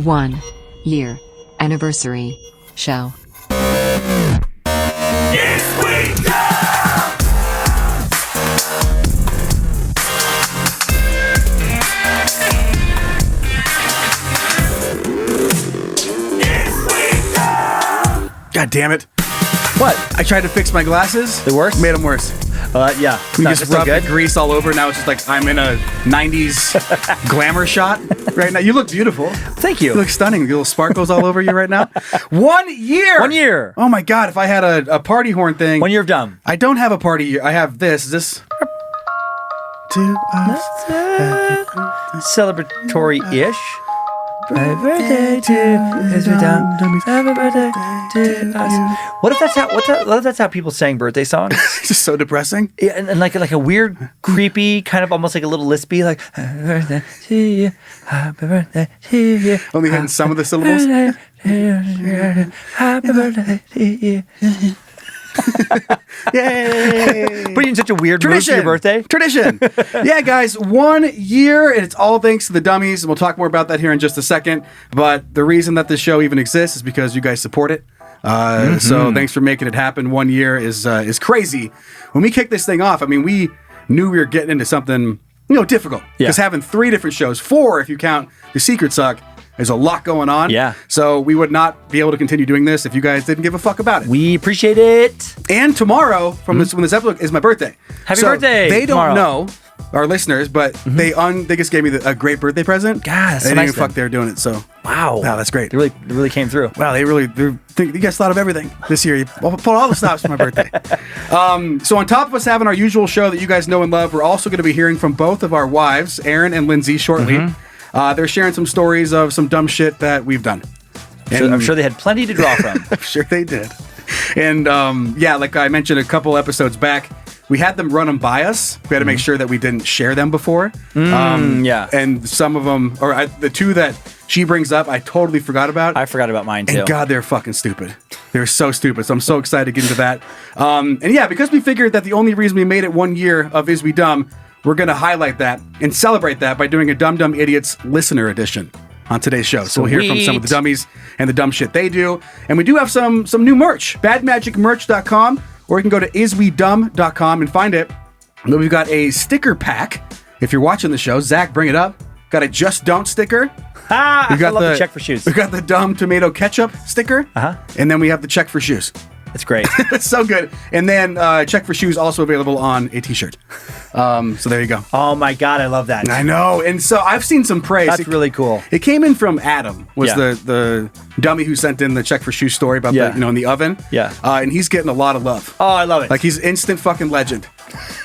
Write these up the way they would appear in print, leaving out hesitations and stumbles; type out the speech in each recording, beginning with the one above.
1 year anniversary show. God damn it. What? I tried to fix my glasses. They worse? Made them worse. Yeah. We just rubbed the grease all over. Now it's just like I'm in a 90s glamour shot right now. You look beautiful. Thank you. You look stunning. Little sparkles all over you right now. 1 year. 1 year. Oh my God. If I had a party horn thing. 1 year of dumb. I don't have a party. I have this. Is this? To us. Celebratory-ish. Happy birthday to us. Happy birthday to us. What if that's how people sang birthday songs? It's just so depressing. Yeah, and like a weird, creepy, kind of almost like a little lispy, like happy birthday to you, happy birthday to you. Only hitting some of the syllables. Happy birthday to you. Yay! Put you in such a weird mood for your birthday. Tradition. Yeah, guys, 1 year, and it's all thanks to the Dummies. And we'll talk more about that here in just a second. But the reason that this show even exists is because you guys support it. So thanks for making it happen. 1 year is crazy. When we kicked this thing off, I mean, we knew we were getting into something difficult. Because having 3 different shows, 4 if you count the Secret Suck. There's a lot going on. Yeah. So we would not be able to continue doing this if you guys didn't give a fuck about it. We appreciate it. And tomorrow, when this episode is my birthday. Happy birthday! They tomorrow. don't know, our listeners, but they just gave me a great birthday present. God, that's they so didn't nice even fuck they're doing it. So wow, that's great. They really came through. Wow, you guys thought of everything this year. You pulled all the stops for my birthday. So on top of us having our usual show that you guys know and love, we're also going to be hearing from both of our wives, Erin and Lindsay, shortly. They're sharing some stories of some dumb shit that we've done. I'm sure they had plenty to draw from. I'm sure they did. And like I mentioned a couple episodes back, we had them run them by us. We had to make sure that we didn't share them before. And some of them, or the 2 that she brings up, I totally forgot about. I forgot about mine too. And God, they're fucking stupid. They're so stupid. So I'm so excited to get into that. Because we figured that the only reason we made it 1 year of Is We Dumb, we're going to highlight that and celebrate that by doing a Dumb Dumb Idiots listener edition on today's show. So we'll hear from some of the dummies and the dumb shit they do. And we do have some new merch. badmagicmerch.com, or you can go to iswedumb.com and find it. And then we've got a sticker pack. If you're watching the show, Zach, bring it up. Got a Just Don't sticker. I love the check for shoes. We got the dumb tomato ketchup sticker. And then we have the check for shoes. It's great. It's so good. And then check for shoes also available on a t-shirt. So there you go. Oh my God, I love that. I know. And so I've seen some praise. That's really cool. It came in from Adam, was the dummy who sent in the check for shoes story about the, in the oven. Yeah. And he's getting a lot of love. Oh, I love it. Like he's instant fucking legend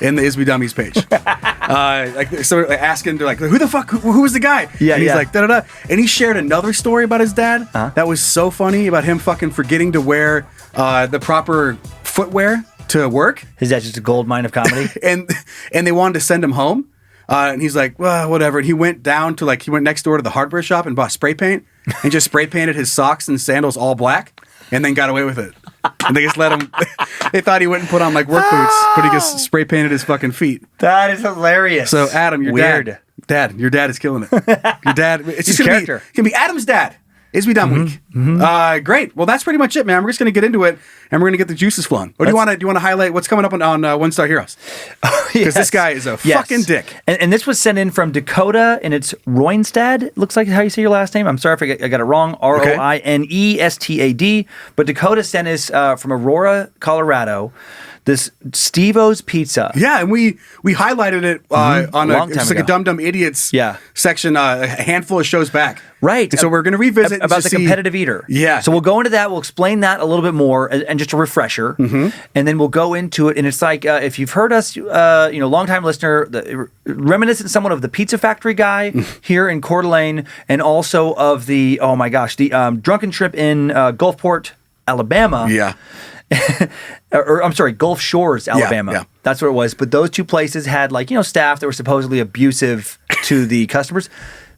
in the Is We Dummies page. So asking to who the fuck, who was the guy? Yeah. And he's like, da-da-da. And he shared another story about his dad. That was so funny about him fucking forgetting to wear the proper footwear to work. His dad's just a gold mine of comedy. and they wanted to send him home. And he's like, well, whatever. And he went down to he went next door to the hardware shop and bought spray paint and just spray painted his socks and sandals all black and then got away with it. And they just let him, they thought he wouldn't put on work boots, but he just spray painted his fucking feet. That is hilarious. So Adam, your dad, your dad is killing it. Your dad, it's just character. Can be Adam's dad. Is We Dumb Week. Great. Well, that's pretty much it, man. We're just going to get into it, and we're going to get the juices flowing. Or do you want to highlight what's coming up on One Star Heroes? Because this guy is a fucking dick. And this was sent in from Dakota, and it's Roinstad. Looks like how you say your last name. I'm sorry if I got it wrong. Roinestad. But Dakota sent us from Aurora, Colorado. This Steve-O's Pizza. Yeah, and we highlighted it on a Dumb Dumb Idiots section a handful of shows back. Right. And so we're going to revisit about the competitive eater. Yeah. So we'll go into that. We'll explain that a little bit more and just a refresher. And then we'll go into it. And it's like, if you've heard us, longtime listener, reminiscent somewhat of the Pizza Factory guy here in Coeur d'Alene, and also of the drunken trip in Gulfport, Alabama. Yeah. Gulf Shores, Alabama. Yeah. That's what it was. But those two places had staff that were supposedly abusive to the customers.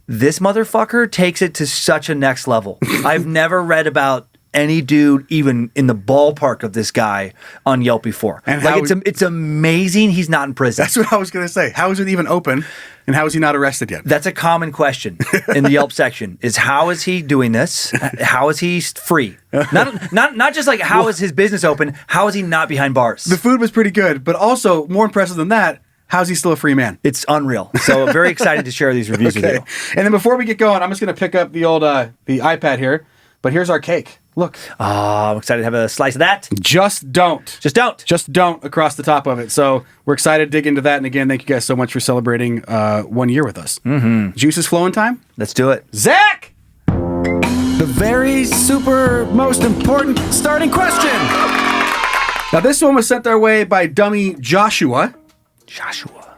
This motherfucker takes it to such a next level. I've never read about any dude even in the ballpark of this guy on Yelp before. And like it's amazing he's not in prison. That's what I was going to say. How is it even open? And how is he not arrested yet? That's a common question in the Yelp section is how is he doing this? How is he free? Not just like how is his business open? How is he not behind bars? The food was pretty good, but also more impressive than that, how's he still a free man? It's unreal. So I'm very excited to share these reviews with you. And then before we get going, I'm just going to pick up the old the iPad here. But here's our cake. Look. I'm excited to have a slice of that. Just don't. Just don't. Just don't across the top of it. So we're excited to dig into that. And again, thank you guys so much for celebrating 1 year with us. Mm-hmm. Juice is flowing time? Let's do it. Zach! The very super most important starting question. Now this one was sent our way by dummy Joshua.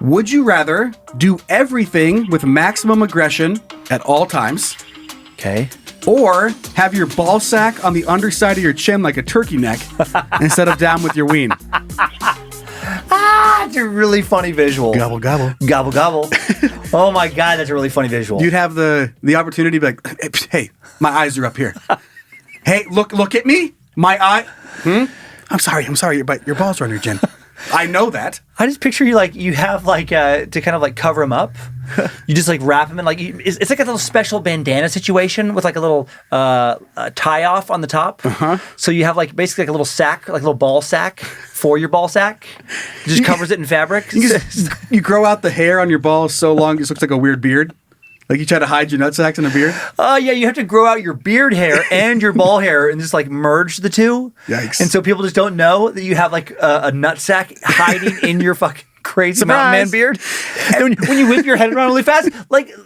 Would you rather do everything with maximum aggression at all times? Okay. Or have your ball sack on the underside of your chin like a turkey neck instead of down with your ween? It's a really funny visual. Gobble, gobble. Gobble, gobble. Oh my God, that's a really funny visual. You'd have the opportunity to be like, hey, my eyes are up here. Hey, look at me. My eye. I'm sorry, but your balls are on your chin. I know that. I just picture you have to kind of cover them up. You just wrap them in it's like a little special bandana situation with a little tie off on the top. Uh-huh. So you have basically a little sack, like a little ball sack for your ball sack. It just covers it in fabric. You grow out the hair on your balls so long it just looks like a weird beard. Like you try to hide your nutsacks in a beard? Yeah, you have to grow out your beard hair and your ball hair and just merge the two. Yikes. And so people just don't know that you have a nutsack hiding in your fucking crazy mountain man beard. And when you whip your head around really fast,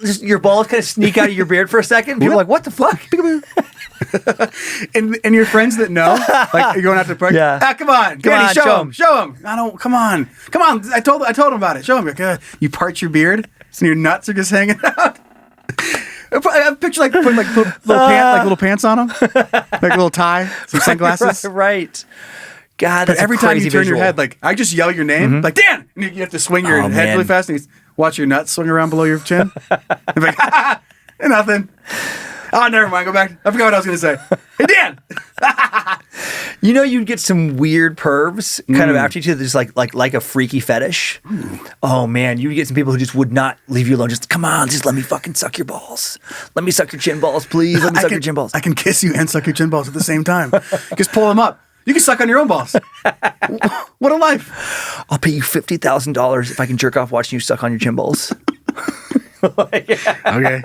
just your balls kind of sneak out of your beard for a second. People are like, what the fuck? and your friends that know, you're going out to the park. Yeah. Come on, Danny, show him. I don't. Come on. I told him about it. Show him. You part your beard, so your nuts are just hanging out. I picture putting little pants on them, a little tie, some sunglasses. Right. God, that's every time you turn visual. your head, I just yell your name, Dan, and you have to swing your head really fast and you watch your nuts swing around below your chin. And like, nothing. Oh, never mind. Go back. I forgot what I was going to say. Hey, Dan. You'd get some weird pervs kind of after you, just like a freaky fetish. Oh man, you'd get some people who just would not leave you alone. Just come on, just let me fucking suck your balls. Let me suck your chin balls, please. Let me suck your chin balls. I can kiss you and suck your chin balls at the same time. Just pull them up. You can suck on your own balls. What a life. I'll pay you $50,000 if I can jerk off watching you suck on your chin balls. Okay. All right.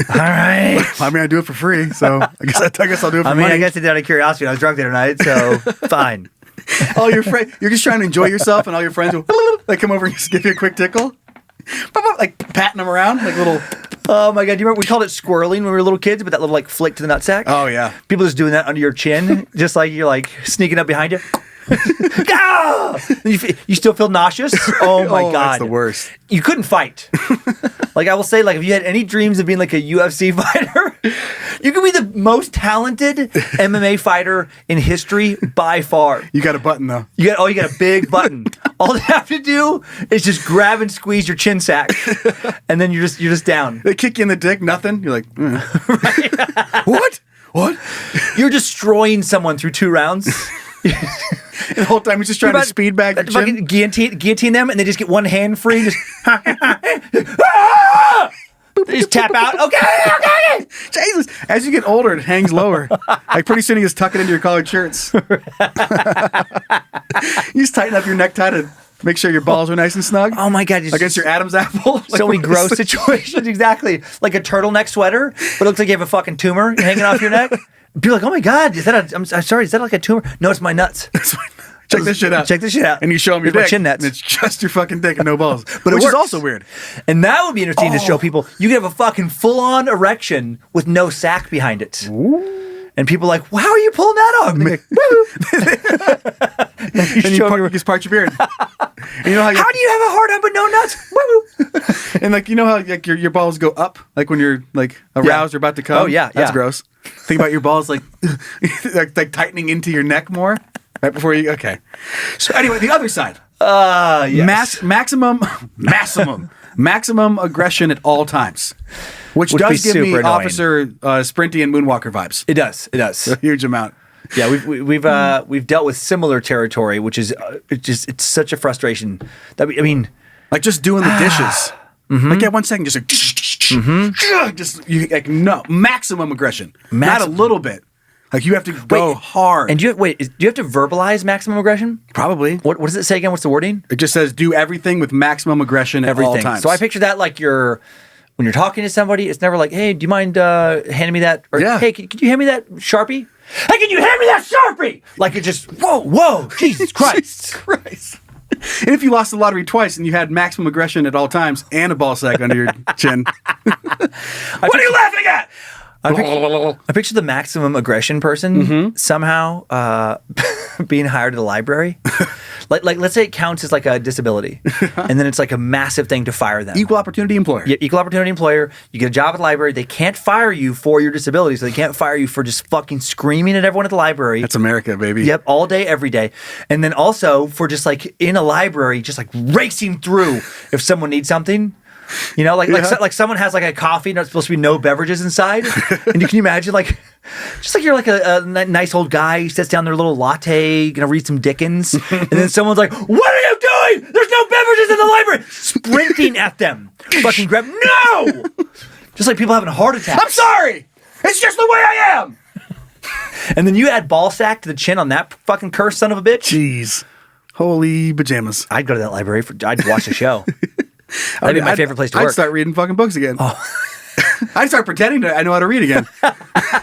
I mean, I do it for free, so I guess I'll do it for money. I guess it's out of curiosity. I was drunk the other night, so fine. All your friends, you're just trying to enjoy yourself, and all your friends will come over and just give you a quick tickle, patting them around like little. Oh my God! Do you remember we called it squirreling when we were little kids, but that little flick to the nutsack? Oh yeah. People just doing that under your chin, just like you're sneaking up behind you. You still feel nauseous? Oh my God. That's the worst. You couldn't fight. I will say, if you had any dreams of being a UFC fighter, you could be the most talented MMA fighter in history by far. You got a button though. You got a big button. All they have to do is just grab and squeeze your chin sack, and then you're just down. They kick you in the dick, nothing. You're like, right. What? You're destroying someone through 2 rounds. The whole time he's just trying to speed bag your chin. Guillotine them, and they just get one hand free. Just, they just tap out. Okay. Jesus. As you get older, it hangs lower. Pretty soon you just tuck it into your collared shirts. You just tighten up your necktie to make sure your balls are nice and snug. Oh my God. Against your Adam's apple. So many gross situations. Exactly. Like a turtleneck sweater, but it looks like you have a fucking tumor hanging off your neck. People are like, oh my God, I'm sorry, is that a tumor? No, it's my nuts. Check this shit out. And you show them your dick. Chin nuts. And it's just your fucking dick and no balls. But which is also weird. And that would be interesting to show people. You could have a fucking full-on erection with no sack behind it. Ooh. And people are like, well, how are you pulling that off? And you just part your beard. And you know how do you have a hard on but no nuts? Woo! And you know how your balls go up when you're aroused or about to come? Oh yeah. That's gross. Think about your balls like tightening into your neck more right before you. Okay. So anyway, the other side. Yes. Maximum Maximum aggression at all times. Which Would be does give me super annoying. Officer Sprinty and Moonwalker vibes. It does. It does. A huge amount. Yeah, we've dealt with similar territory, which is it's such a frustration. That I mean, Like just doing the dishes. Like, yeah, 1 second, just like, just you, like, no, maximum aggression. Not a little bit. Like, you have to go hard. And do you have to verbalize maximum aggression? Probably. What does it say again? What's the wording? It just says do everything with maximum aggression at all times. So I picture that like when you're talking to somebody, it's never like, hey, do you mind handing me that? Or, Yeah. hey, could you hand me that Sharpie? Hey, can you hand me that Sharpie? Like it just, whoa, Jesus Christ. Jesus Christ. And if you lost the lottery twice and you had maximum aggression at all times and a ball sack under your chin, what are you laughing at? I picture the maximum aggression person somehow being hired at a library. like let's say it counts as like a disability, and then it's like a massive thing to fire them. Equal opportunity employer. Yeah, equal opportunity employer. You get a job at the library. They can't fire you for your disability, so they can't fire you for just fucking screaming at everyone at the library. That's America, baby. Yep, all day, every day. And then also for just like in a library, just like racing through if someone needs something. You know, like someone has like a coffee and there's supposed to be no beverages inside. And you can imagine like, just like you're like a nice old guy who sits down their little latte, gonna read some Dickens. And then someone's like, what are you doing? There's no beverages in the library. Sprinting at them. Fucking grab, no! Just like people having heart attacks. I'm sorry. It's just the way I am. And then you add ball sack to the chin on that fucking cursed son of a bitch. Jeez. Holy pajamas. I'd go to that library. I'd watch the show. That'd be my favorite place to work. I'd start reading fucking books again. I'd start pretending I know how to read again.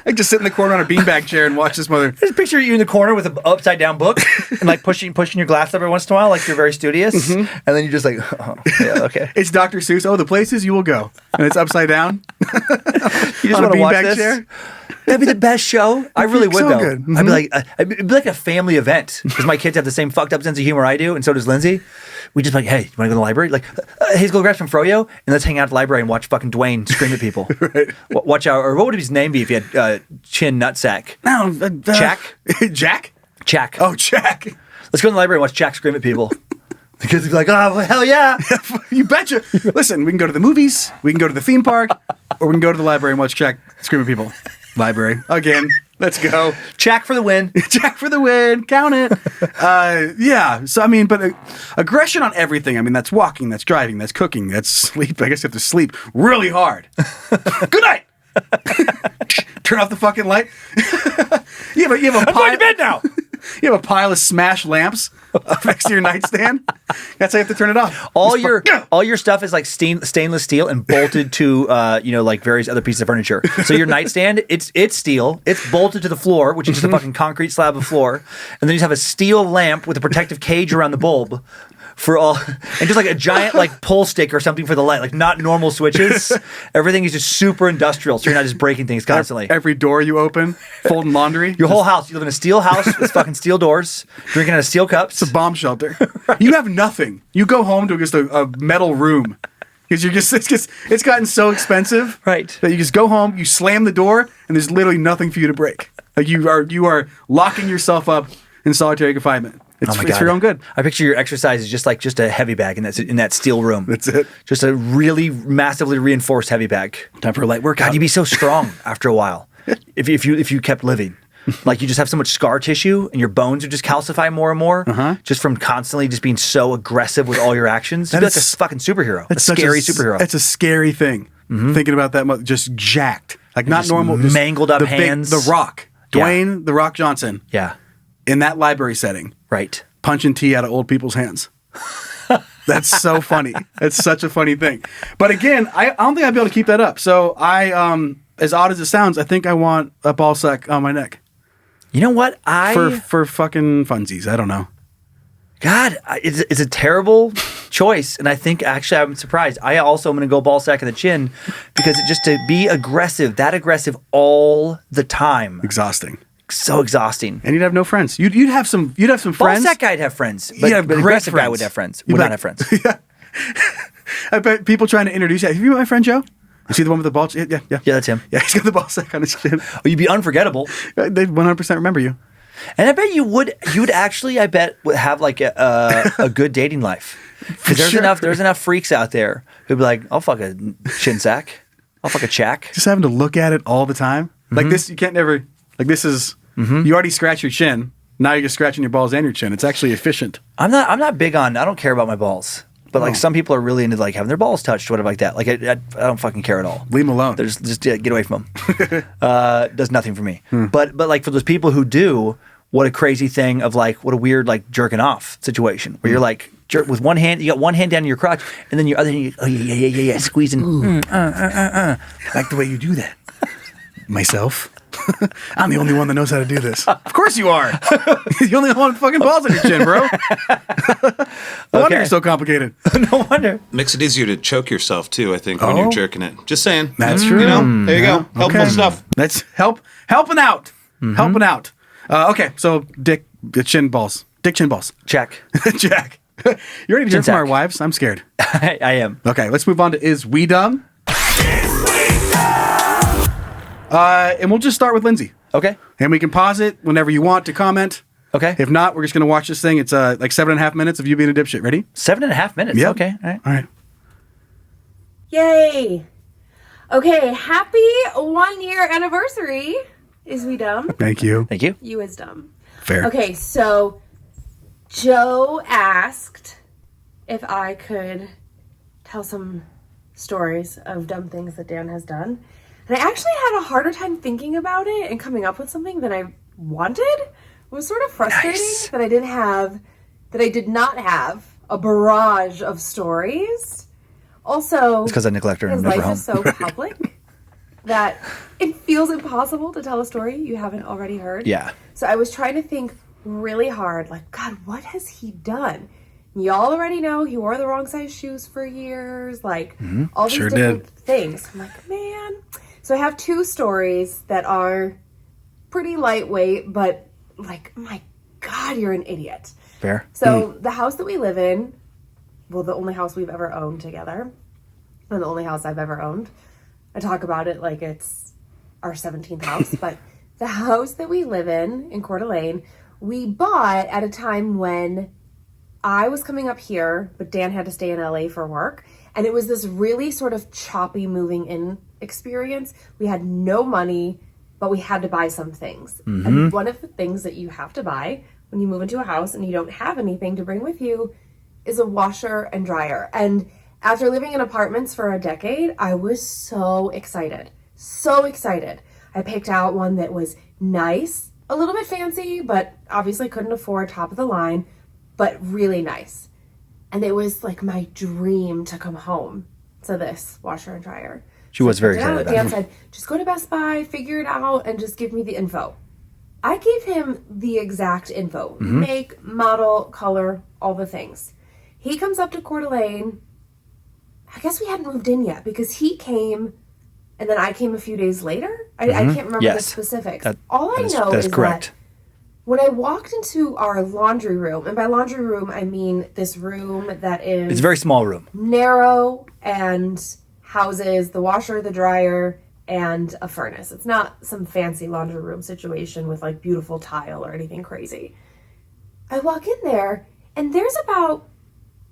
I'd just sit in the corner on a beanbag chair and watch this mother. Just picture you in the corner with an upside down book and like pushing your glass every once in a while, like you're very studious. And then you're just like, oh, yeah, okay. It's Dr. Seuss. Oh, the places you will go. And it's upside down. You just want to watch this? Chair. That'd be the best show. I really would, so though. Good. It'd be like a family event because my kids have the same fucked up sense of humor I do, and so does Lindsay. We just like, hey, you want to go to the library? Like, hey, let's go grab some froyo and let's hang out at the library and watch fucking Dwayne scream at people. Right. Watch out, or what would his name be if he had chin nutsack? No, Jack? Jack? Jack. Oh, Jack. Let's go in the library and watch Jack scream at people. The kids would be like, oh, well, hell yeah. You betcha. Listen, we can go to the movies, we can go to the theme park, or we can go to the library and watch Jack scream at people. Library. Again. Let's go. Jack for the win. Jack for the win. Count it. Yeah. So, I mean, but aggression on everything. I mean, that's walking, that's driving, that's cooking, that's sleep. I guess you have to sleep really hard. Good night. Turn off the fucking light. you have a I'm going to bed now. You have a pile of smashed lamps up next to your nightstand. That's how you have to turn it off. All your stuff is like stainless steel and bolted to like various other pieces of furniture. So your nightstand, it's steel. It's bolted to the floor, which is just a fucking concrete slab of floor. And then you have a steel lamp with a protective cage around the bulb. And just like a giant like pull stick or something for the light, like not normal switches. Everything is just super industrial, so you're not just breaking things constantly. Every door you open, folding laundry. Your whole house, you live in a steel house with fucking steel doors, drinking out of steel cups. It's a bomb shelter. Right. You have nothing. You go home to just a metal room because it's gotten so expensive, right? That you just go home, you slam the door, and there's literally nothing for you to break. Like you are locking yourself up in solitary confinement. It's for your own good. I picture your exercise is just a heavy bag in that steel room. That's it. Just a really massively reinforced heavy bag. Time for a light workout. God, you'd be so strong after a while if you kept living. Like you just have so much scar tissue and your bones would just calcify more and more just from constantly just being so aggressive with all your actions. You'd be like a fucking superhero. A scary superhero. It's a scary thing. Thinking about that, just jacked. Like not normal. Mangled up hands. The Rock. Dwayne The Rock Johnson. Yeah. In that library setting. Right. Punching tea out of old people's hands. That's so funny. It's such a funny thing. But again, I don't think I'd be able to keep that up. So as odd as it sounds, I think I want a ball sack on my neck. You know what? For fucking funsies. I don't know. God, it's a terrible choice. And I think actually I'm surprised. I also am going to go ball sack in the chin because just to be that aggressive all the time. Exhausting. So exhausting. And you'd have no friends. You'd have some friends. Ball sack guy'd have friends. But aggressive guy would have friends. Would not have friends. Yeah. I bet people trying to introduce you. Have you met my friend Joe? You see the one with the ball? Yeah. Yeah, that's him. Yeah, he's got the ball sack on his chin. Oh, you'd be unforgettable. They'd 100% remember you. And I bet you would actually, I bet, would have like a good dating life. Because there's enough freaks out there who'd be like, I'll fuck a chin sack. I'll fuck a chack. Just having to look at it all the time. Like this, you can't never, like this is, you already scratch your chin. Now you're just scratching your balls and your chin. It's actually efficient. I'm not big on, I don't care about my balls. But like some people are really into like having their balls touched or whatever like that. Like I don't fucking care at all. Leave them alone. There's just get away from them. Does nothing for me. But like for those people who do, what a crazy thing of like what a weird like jerking off situation where you're like with one hand, you got one hand down your crotch and then your other hand, yeah, squeezing. I like the way you do that. Myself. I'm the only one that knows how to do this. Of course you are. You're the only one with fucking balls on your chin, bro. No wonder you're so complicated. No wonder. Makes it easier to choke yourself too, I think, when you're jerking it. Just saying. That's true. You know, there you go. Helpful stuff. That's helping out. Helping out. Okay, so dick chin balls. Dick chin balls. Check. Jack. You ready to hear from our wives? I'm scared. I am. Okay, let's move on to Is We Dumb? And we'll just start with Lindsay. Okay. And we can pause it whenever you want to comment. Okay. If not, we're just going to watch this thing. It's like 7.5 minutes of you being a dipshit. Ready? 7.5 minutes. Yep. Okay. All right. All right. Yay. Okay, happy 1 year anniversary. Is we dumb? Thank you. Thank you. You is dumb. Fair. Okay, so Joe asked if I could tell some stories of dumb things that Dan has done. And I actually had a harder time thinking about it and coming up with something than I wanted. It was sort of frustrating that I did not have a barrage of stories. Also, It's because I neglect her and his never life home. is so public that it feels impossible to tell a story you haven't already heard. Yeah. So I was trying to think really hard, like, God, what has he done? Y'all already know he wore the wrong size shoes for years, like all these Sure different did. things. I'm like, man. So I have two stories that are pretty lightweight, but like, my God, you're an idiot. Fair. So the house that we live in, well, the only house we've ever owned together, and the only house I've ever owned. I talk about it like it's our 17th house, but the house that we live in Coeur d'Alene, we bought at a time when I was coming up here, but Dan had to stay in LA for work. And it was this really sort of choppy moving in experience. We had no money, but we had to buy some things. And one of the things that you have to buy when you move into a house and you don't have anything to bring with you is a washer and dryer. And after living in apartments for a decade, I was so excited. So excited. I picked out one that was nice, a little bit fancy, but obviously couldn't afford top of the line, but really nice. And it was like my dream to come home to this washer and dryer. She was very excited about Dan it. said, just go to Best Buy, figure it out, and just give me the info. I gave him the exact info. Make, model, color, all the things. He comes up to Coeur d'Alene. I guess we hadn't moved in yet because he came and then I came a few days later. I can't remember the Yes. specifics. That Is correct. that when I walked into our laundry room, and by laundry room, I mean this room that is It's a very small room. narrow and houses the washer, the dryer, and a furnace. It's not some fancy laundry room situation with like beautiful tile or anything crazy. I walk in there and there's about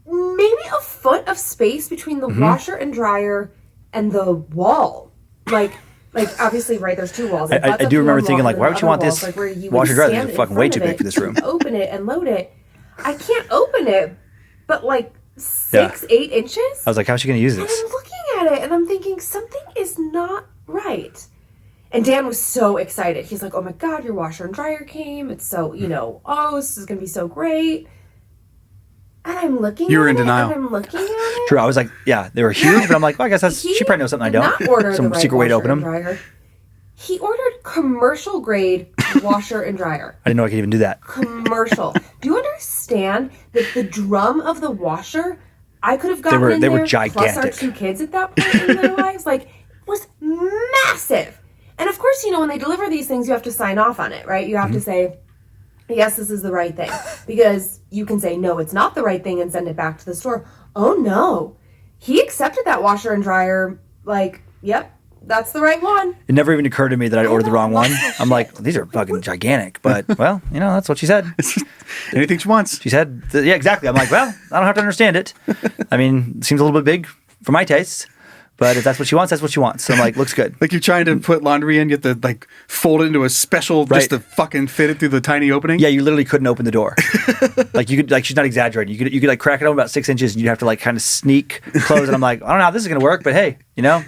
maybe a foot of space between the washer and dryer and the wall. Like obviously, right, there's two walls. It I butts up do to remember one thinking, wall like, and why then would you other want walls, this like, where you would washer dryer? stand It's in fucking front way of too big it, for this room. Open it and load it. I can't open it, but like 8 inches. I was like, how's she going to use And this? I'm looking at it and I'm thinking, something is not right. And Dan was so excited. He's like, oh my God, your washer and dryer came. It's so, this is going to be so great. And I'm looking You were at in it, denial. and I'm looking at it. True. I was like, yeah, they were huge, but I'm like, well, I guess that's she probably knows something I did don't. not order Some the right secret way to washer open and them. dryer. He ordered commercial grade washer and dryer. I didn't know I could even do that. Commercial. Do you understand that the drum of the washer, I could have gotten in they were there, plus our gigantic. 2 kids at that point in their lives, like, was massive. And of course, when they deliver these things, you have to sign off on it, right? You have to say, yes, this is the right thing. Because you can say, no, it's not the right thing and send it back to the store. Oh, no. He accepted that washer and dryer like, yep, that's the right one. It never even occurred to me that I'd ordered the wrong one. I'm like, these are fucking gigantic. But, well, that's what she said. Anything she wants. She said, yeah, exactly. I'm like, well, I don't have to understand it. I mean, it seems a little bit big for my tastes. But if that's what she wants, that's what she wants. So I'm like, looks good. Like you're trying to put laundry in, you have to like fold it into a special just to fucking fit it through the tiny opening. Yeah, you literally couldn't open the door. Like you could, like she's not exaggerating. You could like crack it open about 6 inches, and you'd have to like kind of sneak close. And I'm like, I don't know how this is gonna work, but hey, you know,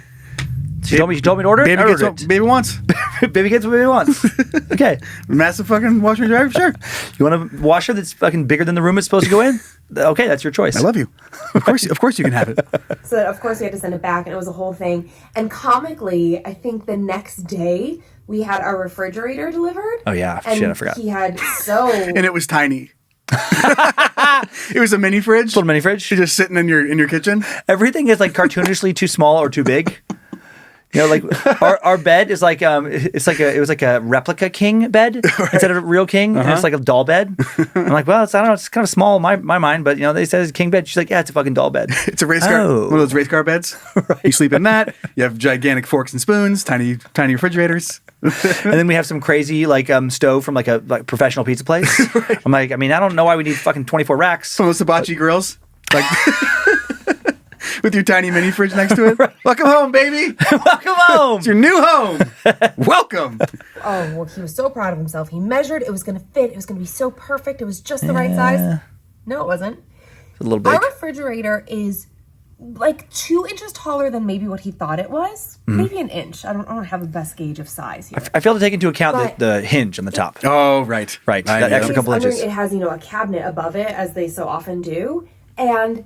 she told me to order it. Baby I gets ordered what baby wants. Baby gets what baby wants. Okay, Massive fucking washer and dryer, sure. you want a washer that's fucking bigger than the room it's supposed to go in? Okay, that's your choice. I love you. Of course you can have it. So of course we had to send it back, and it was a whole thing. And comically, I think the next day we had our refrigerator delivered. Oh yeah, and shit, I forgot. He had so And it was tiny. It was a mini fridge. Little mini fridge. You're just sitting in your kitchen. Everything is like cartoonishly too small or too big. You know, like our bed is like it was like a replica king bed instead of a real king. And it's like a doll bed. I'm like, well, I don't know, it's kind of small in my mind, but you know, they said it's a king bed. She's like, yeah, it's a fucking doll bed. It's a race car, one of those race car beds. Right. You sleep in that. You have gigantic forks and spoons, tiny refrigerators. And then we have some crazy like stove from like a professional pizza place. Right. I'm like, I mean, I don't know why we need fucking 24 racks. Some of those hibachi grills, like with your tiny mini fridge next to it. Right. Welcome home, baby. Welcome home. It's your new home. Welcome. Oh, well, he was so proud of himself. He measured, it was going to fit, it was going to be so perfect, it was just the right size. No, it wasn't. It's a little big. Our refrigerator is like 2 inches taller than maybe what he thought it was. Maybe an inch. I don't have the best gauge of size here. I failed to take into account But- the hinge on the top. Oh, right. Right. That extra couple Under, inches. it has, a cabinet above it, as they so often do. And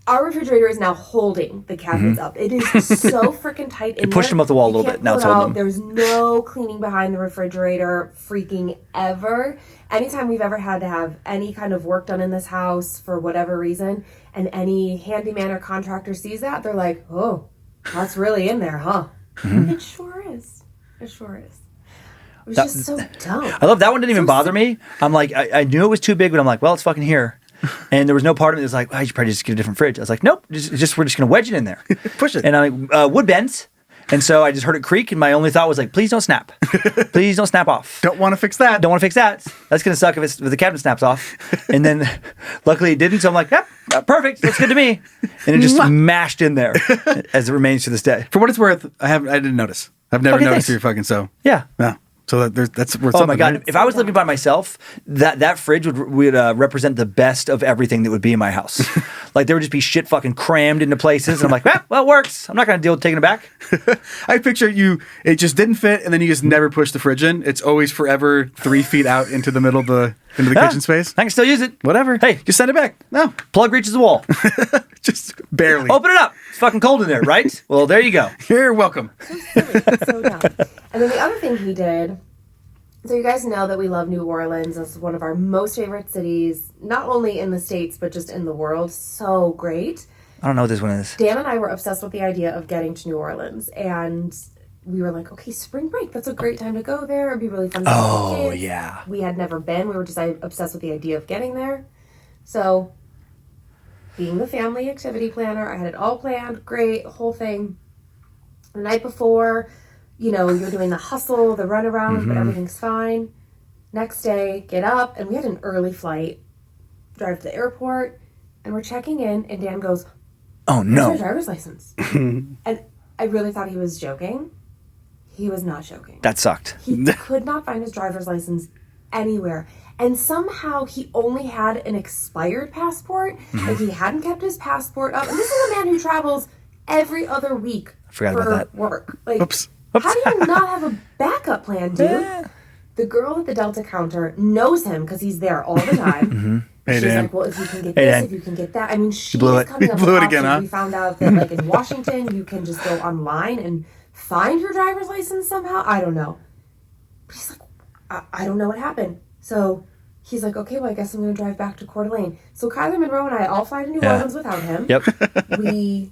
our refrigerator is now holding the cabinets up. It is so freaking tight in there. pushed them up the wall a You little can't bit. Now pull it's it holding out. them. There's no cleaning behind the refrigerator freaking ever. Anytime we've ever had to have any kind of work done in this house for whatever reason, and any handyman or contractor sees that, they're like, oh, that's really in there, huh? It sure is. It sure is. It was just so dumb. I love that one. Didn't even bother me. I'm like, I knew it was too big, but I'm like, well, it's fucking here. And there was no part of me that was like, well, you should probably just get a different fridge. I was like, nope, we're just going to wedge it in there. Push it. And I'm like, wood bends. And so I just heard it creak, and my only thought was like, please don't snap. Please don't snap off. Don't want to fix that. Don't want to fix that. That's going to suck if the cabinet snaps off. And then luckily it didn't. So I'm like, yep, perfect. Looks good to me. And it just mashed in there as it remains to this day. For what it's worth, I didn't notice. I've never Okay, noticed thanks. your fucking so. Yeah. No. So that's worth Oh something. my God! Right? If I was living by myself, that fridge would represent the best of everything that would be in my house. Like there would just be shit fucking crammed into places, and I'm like, well, it works. I'm not going to deal with taking it back. I picture it just didn't fit, and then you just never push the fridge in. It's always forever 3 feet out into the middle of the kitchen space. I can still use it. Whatever. Hey, just send it back. No, plug reaches the wall. just barely. Open it up. It's fucking cold in there, right? Well, there you go. You're welcome. So dumb. And then the other thing he did, so you guys know that we love New Orleans. It's one of our most favorite cities, not only in the States, but just in the world. So great. I don't know what this one is. Dan and I were obsessed with the idea of getting to New Orleans. And we were like, okay, spring break. That's a great time to go there. It'd be really fun to go with the kids. Yeah. We had never been. We were just obsessed with the idea of getting there. So, being the family activity planner, I had it all planned. Great, whole thing. The night before, you're doing the hustle, the runaround, but everything's fine. Next day, get up, and we had an early flight. Drive to the airport, and we're checking in, and Dan goes, Oh "Where's no. your driver's license?" And I really thought he was joking. He was not joking. That sucked. He could not find his driver's license anywhere. And somehow he only had an expired passport. Like he hadn't kept his passport up. And this is a man who travels every other week Forgot for about that. work. Like, Oops. how do you not have a backup plan, dude? The girl at the Delta counter knows him because he's there all the time. Hey, She's Dan. like, well, if you can get Hey, this, Dan. if you can get that. I mean, she's blew it. coming up You blew with it again, options. huh? We found out that, like, in Washington, you can just go online and find your driver's license somehow. I don't know. But he's like, I don't know what happened. So he's like, okay, well, I guess I'm going to drive back to Coeur d'Alene. So Kyler Monroe and I all fly to New Orleans without him. Yep. We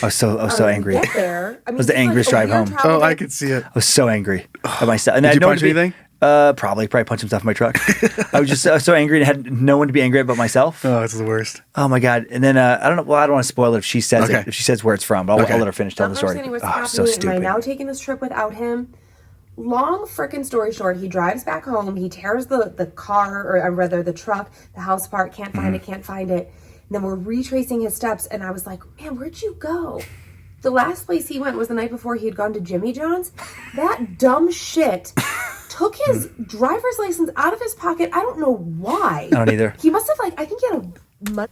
I was so angry. get there. I mean, was the this is angriest like a drive weird home. travel Oh, day. I could see it. I was so angry at myself. And I Did had you no one punch to be- anything? Probably punch some stuff in my truck. I was just so angry and had no one to be angry at but myself. Oh, it's the worst. Oh my God. And then I don't know. Well, I don't want to spoil it if she says Okay. it, if she says where it's from, but I'll let her finish telling the Not story. understanding what's Oh, so happening. Am I stupid. now taking this trip without him? Long frickin' story short, he drives back home. He tears the car, or rather the truck, the house part, can't find it. And then we're retracing his steps, and I was like, man, where'd you go? The last place he went was the night before he had gone to Jimmy John's. That dumb shit took his driver's license out of his pocket. I don't know why. I don't either. He must have, like, I think he had a... I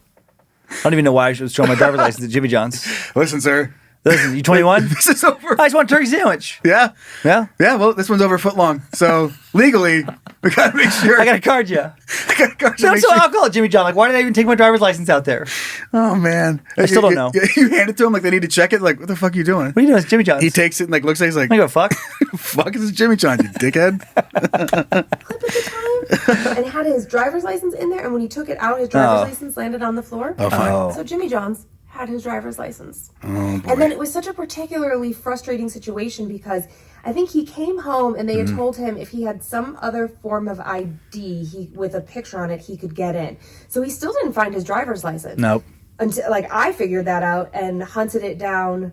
don't even know why I was showing my driver's license at Jimmy John's. Listen, sir. Listen, you 21? This is over. I just want a turkey sandwich. Yeah. Yeah? Yeah, well, this one's over a foot long. So legally, we gotta make sure. I got to card you. I gotta card you. No, make so sure- I'll call it Jimmy John. Like, why did I even take my driver's license out there? Oh, man. I still don't know. You hand it to him like they need to check it. Like, what the fuck are you doing? What are you doing? It's Jimmy John's. He takes it and like looks like he's like, I go, fuck. fuck is this Jimmy John, you dickhead? clip at the time and had his driver's license in there. And when he took it out, his driver's license landed on the floor. Oh, fine. Oh. So Jimmy John's had his driver's license. Oh, boy. And then it was such a particularly frustrating situation because I think he came home and they had told him if he had some other form of ID with a picture on it, he could get in. So he still didn't find his driver's license. Nope. Until, like, I figured that out and hunted it down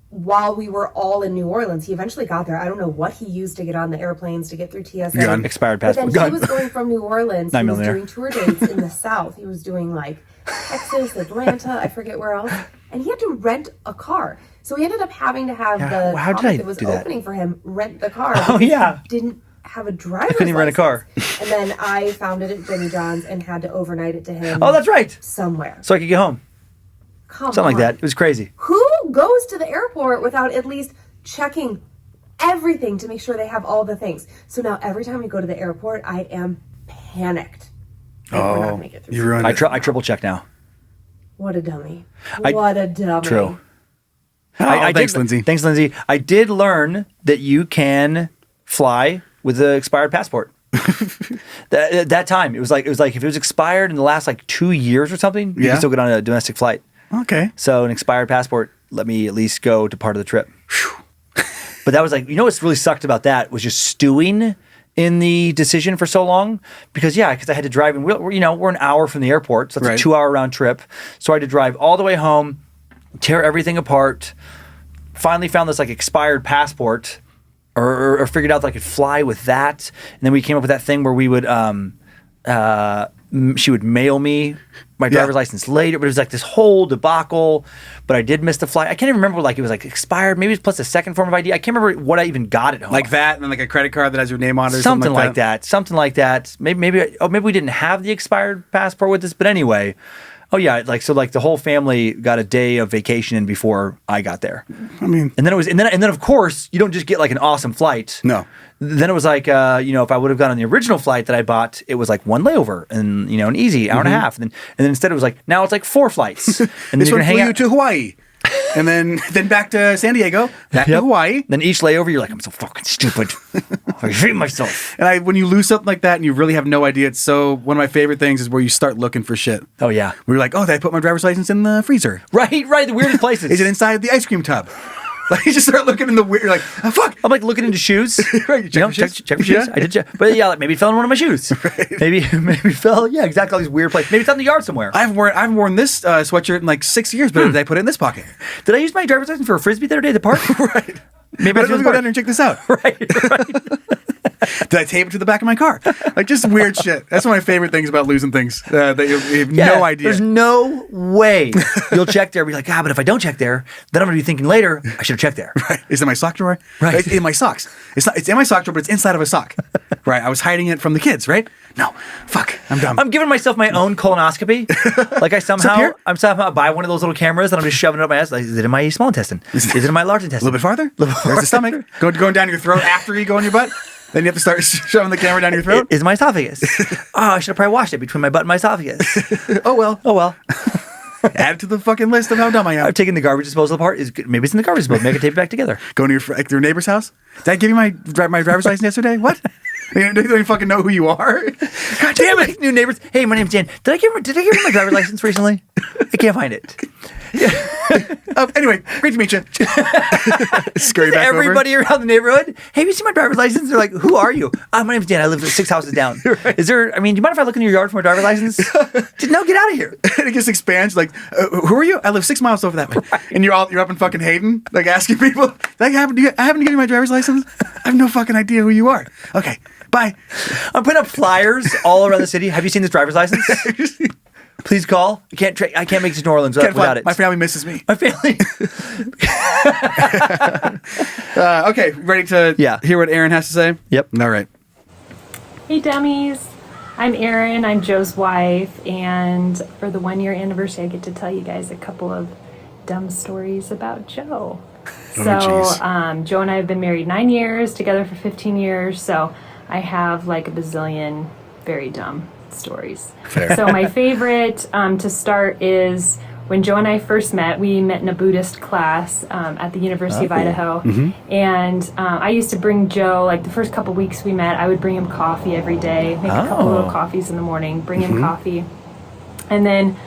while we were all in New Orleans. He eventually got there. I don't know what he used to get on the airplanes to get through TSA. Gun. Expired But passport. then he was going from New Orleans. He was 9mm. doing tour dates in the South. He was doing like Texas, Atlanta, I forget where else. And he had to rent a car. So he ended up having to have the how did comic I that was do that? opening for him rent the car. Oh, because yeah. he didn't have a driver's couldn't even rent a car. license. And then I found it at Jimmy John's and had to overnight it to him. Oh, that's right. Somewhere. So I could get home. Come Something like on. that. It was crazy. Who goes to the airport without at least checking everything to make sure they have all the things? So now every time we go to the airport, I am panicked. Like, we're not gonna make it through. You ruined I it. triple check now. What a dummy. I- What a dummy. True. Thanks, Lindsay. Thanks, Lindsay. I did learn that you can fly with an expired passport. that time, it was like if it was expired in the last like 2 years or something, you Yeah. can still get on a domestic flight. Okay. So an expired passport let me at least go to part of the trip. But that was like, what's really sucked about that was just stewing in the decision for so long because I had to drive and we're an hour from the airport, so it's Right. a 2-hour round trip. So I had to drive all the way home, tear everything apart. Finally found this like expired passport, or figured out that I could fly with that. And then we came up with that thing where we would she would mail me my driver's license later, but it was like this whole debacle. But I did miss the flight. I can't even remember it was like expired. Maybe it was plus a second form of ID. I can't remember what I even got at home. Like that, and then like a credit card that has your name on it or Something like that. Something like that. Maybe we didn't have the expired passport with us, but anyway. Oh yeah, the whole family got a day of vacation in before I got there. I mean, And then of course you don't just get like an awesome flight. No. Then it was like if I would have gone on the original flight that I bought, it was like one layover and an easy hour and a half. And then instead it was like now it's like 4 flights. And then this you're one gonna flew hang you out. to Hawaii, and then back to San Diego, back to Yep. Hawaii. Then each layover you're like, I'm so fucking stupid. I hate myself. And when you lose something like that and you really have no idea, it's so one of my favorite things is where you start looking for shit. Oh yeah. We're like, oh, did I put my driver's license in the freezer? Right, the weirdest places. Is it inside the ice cream tub? Like you just start looking in the weird, you're like, oh, fuck. I'm like looking into shoes. Right, you check your shoes? check your shoes. Yeah. I did check. But like maybe it fell in one of my shoes. Right. Maybe it fell. Yeah, exactly. All these weird places. Maybe it's out in the yard somewhere. I haven't worn this sweatshirt in like 6 years, but did I put it in this pocket? Did I use my driver's license for a frisbee the other day at the park? Right. Maybe Let me go down there and check this out. Right. Did I tape it to the back of my car? Like just weird shit. That's one of my favorite things about losing things that you have no idea. There's no way you'll check there and be like, but if I don't check there, then I'm going to be thinking later, I should have checked there. Right. It's in my sock drawer. Right. It's in my socks. It's in my sock drawer, but it's inside of a sock. Right. I was hiding it from the kids, right? No. Fuck. I'm dumb. I'm giving myself my own colonoscopy. Like I'm somehow buy one of those little cameras and I'm just shoving it up my ass. Like, is it in my small intestine? Is it in my large a intestine? little bit farther. There's the stomach. Going down your throat after you go in your butt. Then you have to start shoving the camera down your throat. Is my esophagus. I should have probably washed it between my butt and my esophagus. Oh well. Add it to the fucking list of how dumb I am. I've taken the garbage disposal apart. Maybe it's in the garbage disposal. Maybe I can tape it back together. Going to your neighbor's house. Did I give you my driver's license yesterday? What? You don't even fucking know who you are. God damn it! New neighbors. Hey, my name's Dan. Did I give you my driver's license recently? I can't find it. Anyway, great to meet you. Scurry back Everybody around the neighborhood. Hey, have you seen my driver's license? They're like, who are you? My name's Dan. I live 6 houses down. Right. Do you mind if I look in your yard for my driver's license? No, get out of here. And it just expands. Like, who are you? I live 6 miles over that way. Right. And you're up in fucking Hayden, like asking people. Like, I haven't to give you my driver's license. I have no fucking idea who you are. Okay, bye. I'm putting up flyers all around the city. Have you seen this driver's license? Please call. I can't make it to New Orleans without it. My family misses me. My family. Okay, ready to hear what Aaron has to say? Yep. All right. Hey, Dummies. I'm Erin. I'm Joe's wife. And for the 1-year anniversary, I get to tell you guys a couple of dumb stories about Joe. Joe and I have been married 9 years, together for 15 years. So I have like a bazillion very dumb stories. Fair. So my favorite to start is when Joe and I first met. We met in a Buddhist class at the University of Idaho. Mm-hmm. And I used to bring Joe, like the first couple weeks we met, I would bring him coffee every day, make a couple little coffees in the morning, bring him coffee. And then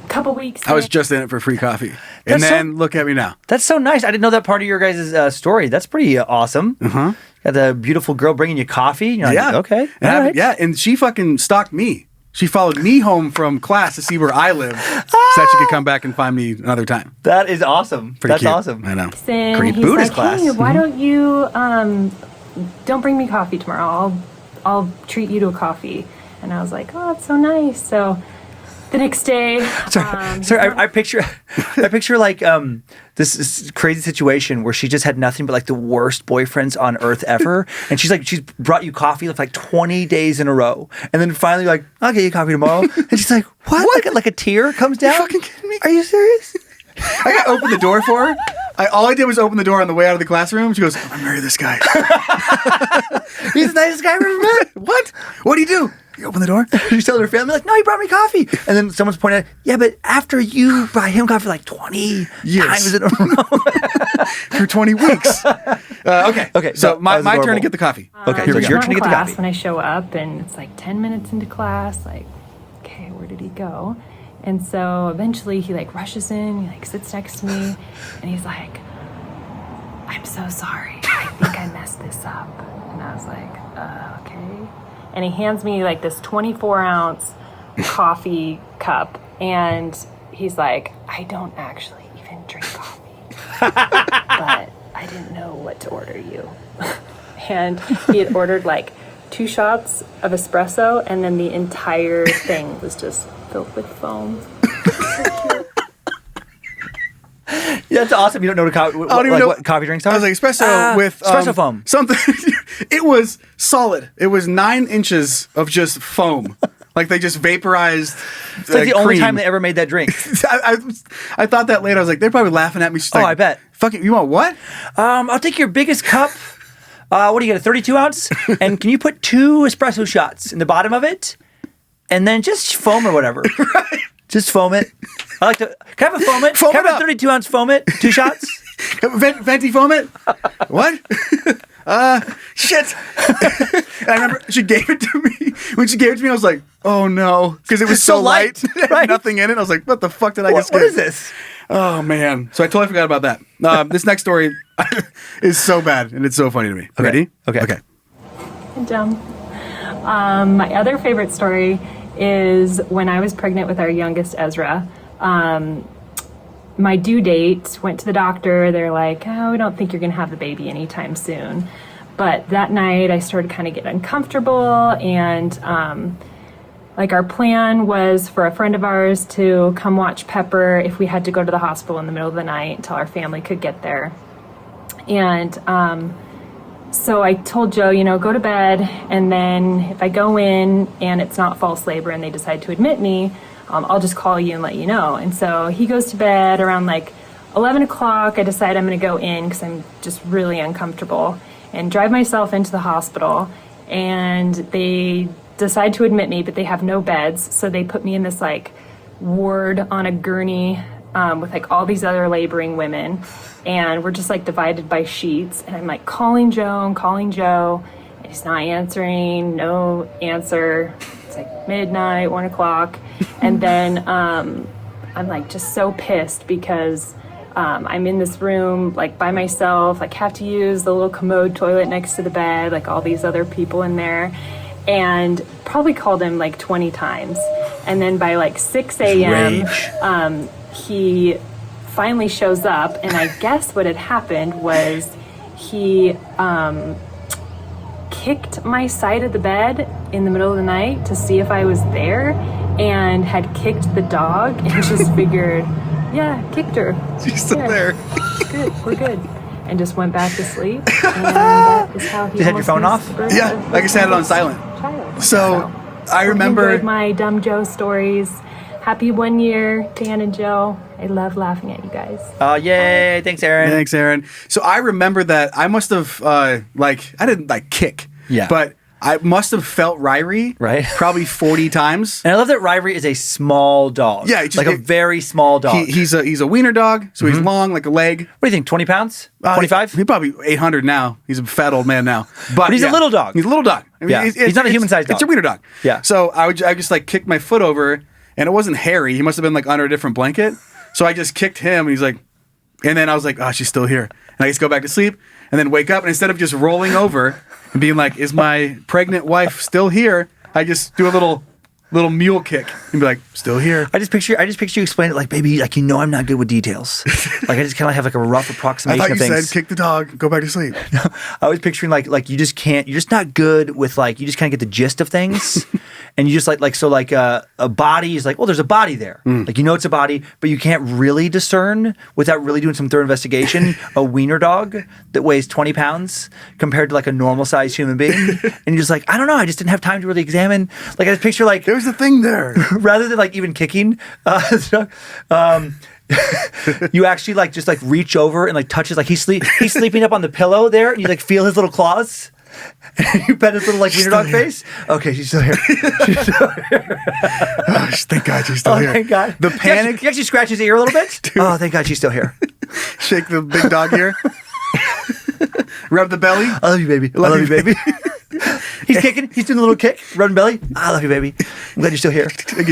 couple weeks. I was just in it for free coffee. And then look at me now. That's so nice. I didn't know that part of your guys' story. That's pretty awesome. Uh-huh. Got the beautiful girl bringing you coffee. You're like, okay. And she fucking stalked me. She followed me home from class to see where I live so that she could come back and find me another time. That is awesome. That's cute. Awesome. I know. Great Buddhist class. Hey, why don't you don't bring me coffee tomorrow? I'll treat you to a coffee. And I was like, oh, that's so nice. So the next day, I picture like this crazy situation where she just had nothing but like the worst boyfriends on earth ever, and she's brought you coffee like 20 days in a row, and then finally like, I'll get you coffee tomorrow, and she's like, what? Like a tear comes down. Are you fucking kidding me? Are you serious? I got to open the door for her. All I did was open the door on the way out of the classroom. She goes, I'm gonna marry this guy. He's the nicest guy I've ever met. What do you do? You open the door? She's telling her family, like, no, he brought me coffee. And then someone's pointing out, yeah, but after you buy him coffee like 20 times in a row. For 20 weeks. Okay. So my turn to get the coffee. Okay, so it's your turn to get the coffee. When I show up, and it's like 10 minutes into class, like, okay, where did he go? And so eventually he like rushes in, he like sits next to me, and he's like, I'm so sorry. I think I messed this up. And I was like, okay. And he hands me like this 24-ounce coffee cup, and he's like, I don't actually even drink coffee, but I didn't know what to order you. And he had ordered like 2 shots of espresso, and then the entire thing was just filled with foam. Yeah, that's awesome. You don't know what coffee drinks are? I was like, espresso with espresso foam. Something. It was solid. It was 9 inches of just foam. Like they just vaporized. It's like the only time they ever made that drink. I thought that later. I was like, they're probably laughing at me. She's like, I bet. Fucking, you want what? I'll take your biggest cup. What do you get, a 32 ounce? And can you put 2 espresso shots in the bottom of it? And then just foam or whatever. Right. Just foam it. I like to. Can I have a foam it? Can I have a 32 ounce foam it? 2 shots? Venti foam it? What? Shit. And I remember she gave it to me. When she gave it to me, I was like, oh no. Because it was so light. Right? Nothing in it. I was like, what the fuck did I just get? What is this? Oh man. So I totally forgot about that. This next story is so bad and it's so funny to me. Okay. Ready? Okay. Dumb. My other favorite story is when I was pregnant with our youngest, Ezra. My due date, went to the doctor. They're like, oh, we don't think you're going to have the baby anytime soon. But that night I started kind of getting uncomfortable, and like our plan was for a friend of ours to come watch Pepper if we had to go to the hospital in the middle of the night until our family could get there. And so I told Joe, go to bed, and then if I go in and it's not false labor and they decide to admit me, I'll just call you and let you know. And so he goes to bed around like 11 o'clock. I decide I'm going to go in because I'm just really uncomfortable, and drive myself into the hospital. And they decide to admit me, but they have no beds. So they put me in this like ward on a gurney with like all these other laboring women. And we're just like divided by sheets. And I'm like calling Joe, and he's not answering, no answer. It's like midnight, 1 o'clock. And then I'm like just so pissed because I'm in this room like by myself, like have to use the little commode toilet next to the bed, like all these other people in there. And probably called him like 20 times. And then by like 6 a.m., he finally shows up, and I guess what had happened was he kicked my side of the bed in the middle of the night to see if I was there, and had kicked the dog and just figured, yeah, kicked her. She's still there. Good, we're good. And just went back to sleep. And that is how he You had your phone almost off? missed the birth Yeah, of like I said, it on his silent. child. So I Hope you remember. enjoyed my Dumb Joe stories. Happy 1 year, Dan and Joe. I love laughing at you guys. Oh, yay. Thanks, Aaron. Thanks, Aaron. So I remember that I must have I didn't like kick. Yeah. But I must have felt Ryrie. Right. Probably 40 times. And I love that Ryrie is a small dog. Yeah, it's just- like a very small dog. He's a wiener dog, so he's long like a leg. What do you think, 20 pounds? 25? He's probably 800 now. He's a fat old man now. But he's a little dog. He's a little dog. I mean, Yeah. He's not a human-sized It's a dog. wiener dog. Yeah. So I just like kicked my foot over, and it wasn't hairy. He must have been like under a different blanket. So I just kicked him, and he's like, and then I was like, oh, she's still here. And I just go back to sleep, and then wake up, and instead of just rolling over and being like, is my pregnant wife still here? I just do a little mule kick and be like, still here. I just picture you explain it like, baby, like, I'm not good with details. Like, I just kind of have like a rough I approximation thought of you things. said kick the dog, go back to sleep. I was picturing like you just can't. You're just not good with like. You just kind of get the gist of things, and you just like a body is like, well, there's a body there. Like it's a body, but you can't really discern without really doing some thorough investigation. A wiener dog that weighs 20 pounds compared to like a normal sized human being, and you're just like, I don't know. I just didn't have time to really examine. Like I just picture like There's a thing there. rather than like even kicking, you actually like just like reach over and like touch his like he's sleeping up on the pillow there, and you like feel his little claws. And you pet his little like wiener dog face. Okay, she's still here. Oh, thank God she's still Oh, here. thank God. The panic. You actually scratch his ear a little bit. Oh, thank God she's still here. Shake the big dog here. Rub the belly. I love you, baby. I love you, baby. He's kicking. He's doing a little kick, rubbing belly. I love you, baby. I'm glad you're still here. Like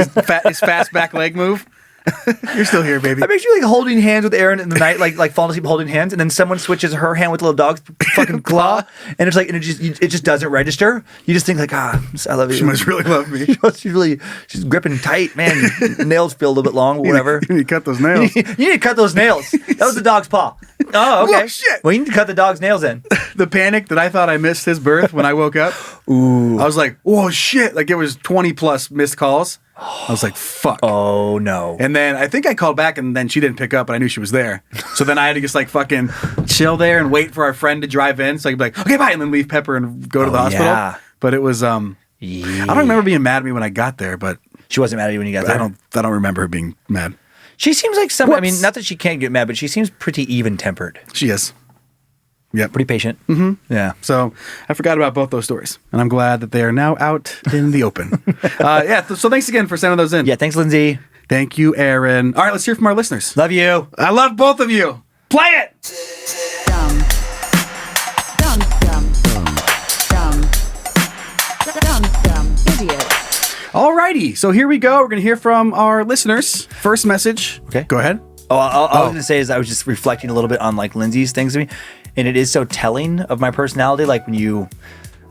his fast back leg move. You're still here, baby. I picture you like holding hands with Aaron in the night, like falling asleep holding hands, and then someone switches her hand with the little dog's fucking claw, and it's like, and it just doesn't register. You just think like, I love you. She must really love me. She's gripping tight, man. Your nails feel a little bit long, but whatever. You need to cut those nails. You need to cut those nails. That was the dog's paw. Oh, okay. Oh, shit. Well, you need to cut the dog's nails in. The panic that I thought I missed his birth when I woke up. Ooh. I was like, oh shit. Like it was 20 plus missed calls. I was like, fuck. Oh, no. And then I think I called back and then she didn't pick up, but I knew she was there. So then I had to just like fucking chill there and wait for our friend to drive in. So I could be like, okay, bye. And then leave Pepper and go to the hospital. yeah. But it was, I don't remember being mad at me when I got there, but She wasn't mad at you when you got there. I don't remember her being mad. She seems like I mean, Whoops. not that she can't get mad, but she seems pretty even-tempered. She is. Yep. Pretty patient. Mm-hmm. Yeah. So I forgot about both those stories, and I'm glad that they are now out in the open. So thanks again for sending those in. Yeah, thanks, Lindsay. Thank you, Aaron. All right, let's hear from our listeners. Love you. I love both of you. Play it. Dumb. Idiot. Alrighty, so here we go. We're going to hear from our listeners. First message. Okay. Go ahead. Oh, all I was going to say is I was just reflecting a little bit on like Lindsay's things to me, and it is so telling of my personality. Like when you,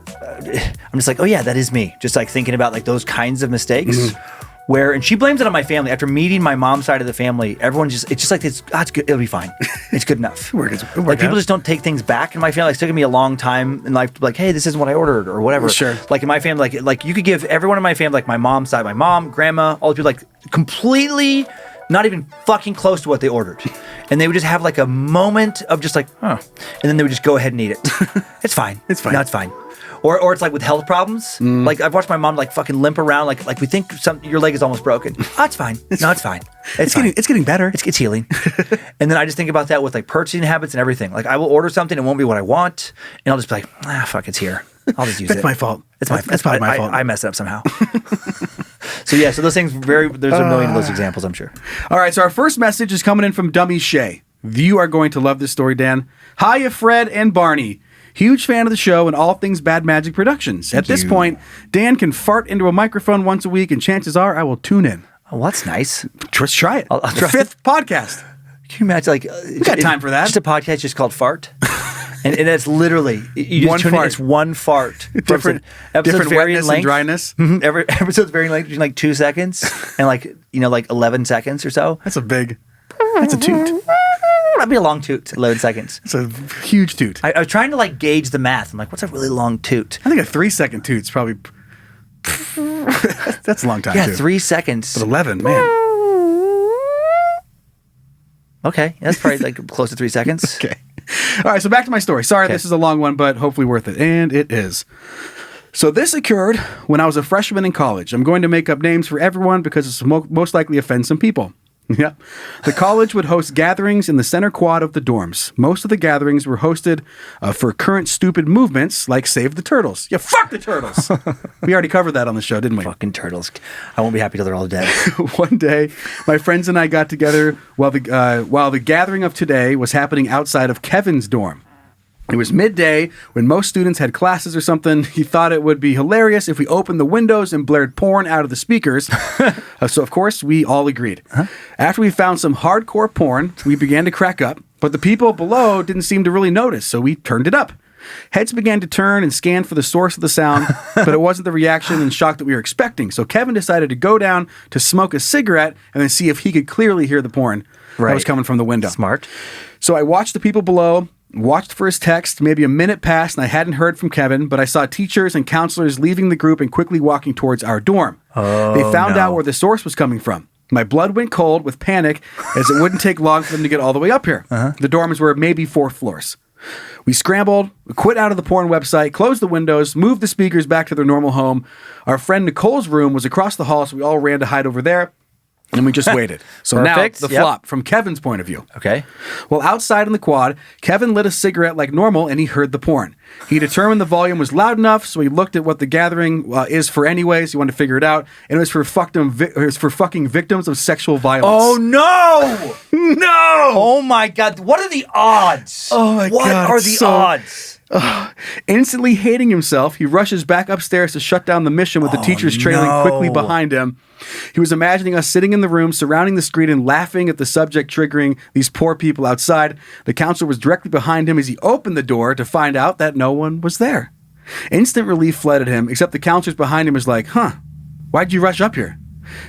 I'm just like, oh yeah, that is me. Just like thinking about like those kinds of mistakes. Where, and she blames it on my family. After meeting my mom's side of the family, everyone it's just like, it's good. It'll be fine. It's good enough. Like people just don't take things back in my family. It's taken me a long time in life to be like, hey, this isn't what I ordered or whatever. Sure. Like in my family, like you could give everyone in my family, like my mom's side, my mom, grandma, all the people, like completely not even fucking close to what they ordered. And they would just have like a moment of just like, huh. And then they would just go ahead and eat it. It's fine. It's fine. No, it's fine. Or it's like with health problems. Like I've watched my mom like fucking limp around like we think your leg is almost broken. Oh, it's fine. No, it's fine. It's fine. It's getting better. It's healing. And then I just think about that with like purchasing habits and everything. Like I will order something, it won't be what I want, and I'll just be like, fuck, it's here. I'll just use it. That's my fault. That's probably my fault. I mess it up somehow. So yeah, so those things there's a million of those examples, I'm sure. All right, so our first message is coming in from Dummies Shay. You are going to love this story, Dan. Hiya, Fred and Barney. Huge fan of the show and all things Bad Magic Productions. At this point, Dan can fart into a microphone once a week, and chances are I will tune in. Oh, well, that's nice. Just try it. I'll The try. fifth podcast. Can you imagine like We got time for that. Just a podcast just called Fart. And it's literally you just One tune in, fart. it's one fart. Different episodes vary in wetness and length. dryness. Every episode's varying length between like 2 seconds and like 11 seconds or so. That's a toot. That'd be a long toot, 11 seconds. It's a huge toot. I was trying to like gauge the math. I'm like, what's a really long toot? I think a 3-second toot's probably That's a long time, Yeah, too. 3 seconds. But 11, man. Okay, that's probably like close to 3 seconds. Okay. All right, so back to my story. Sorry, this is a long one, but hopefully worth it. And it is. So this occurred when I was a freshman in college. I'm going to make up names for everyone because it's most likely offend some people. Yeah. The college would host gatherings in the center quad of the dorms. Most of the gatherings were hosted for current stupid movements like Save the Turtles. Yeah, fuck the turtles. We already covered that on the show, didn't we? Fucking turtles. I won't be happy till they're all dead. One day, my friends and I got together while the gathering of today was happening outside of Kevin's dorm. It was midday when most students had classes or something. He thought it would be hilarious if we opened the windows and blared porn out of the speakers. So, of course, we all agreed. After we found some hardcore porn, we began to crack up, but the people below didn't seem to really notice, so we turned it up. Heads began to turn and scan for the source of the sound, but it wasn't the reaction and shock that we were expecting. So Kevin decided to go down to smoke a cigarette and then see if he could clearly hear the porn that was coming from the window. Smart. So I watched the people below, watched for his text. Maybe a minute passed and I hadn't heard from Kevin, but I saw teachers and counselors leaving the group and quickly walking towards our dorm. They found out where the source was coming from. My blood went cold with panic as it wouldn't take long for them to get all the way up here. The dorms were maybe 4 floors. We scrambled, quit out of the porn website, closed the windows, moved the speakers back to their normal home. Our friend Nicole's room was across the hall, so we all ran to hide over there. And we just waited. So Perfect. now the Yep. flop from Kevin's point of view. Okay. Well, outside in the quad, Kevin lit a cigarette like normal and he heard the porn. He determined the volume was loud enough, so he looked at what the gathering is for anyways. He wanted to figure it out. And it was for fucking victims of sexual violence. Oh, no! no! Oh, my God. What are the odds? Oh, my what God. What are the odds? Instantly hating himself, he rushes back upstairs to shut down the mission with the teachers trailing quickly behind him. He was imagining us sitting in the room, surrounding the screen and laughing at the subject triggering these poor people outside. The counselor was directly behind him as he opened the door to find out that no one was there. Instant relief flooded him, except the counselors behind him was like, why'd you rush up here?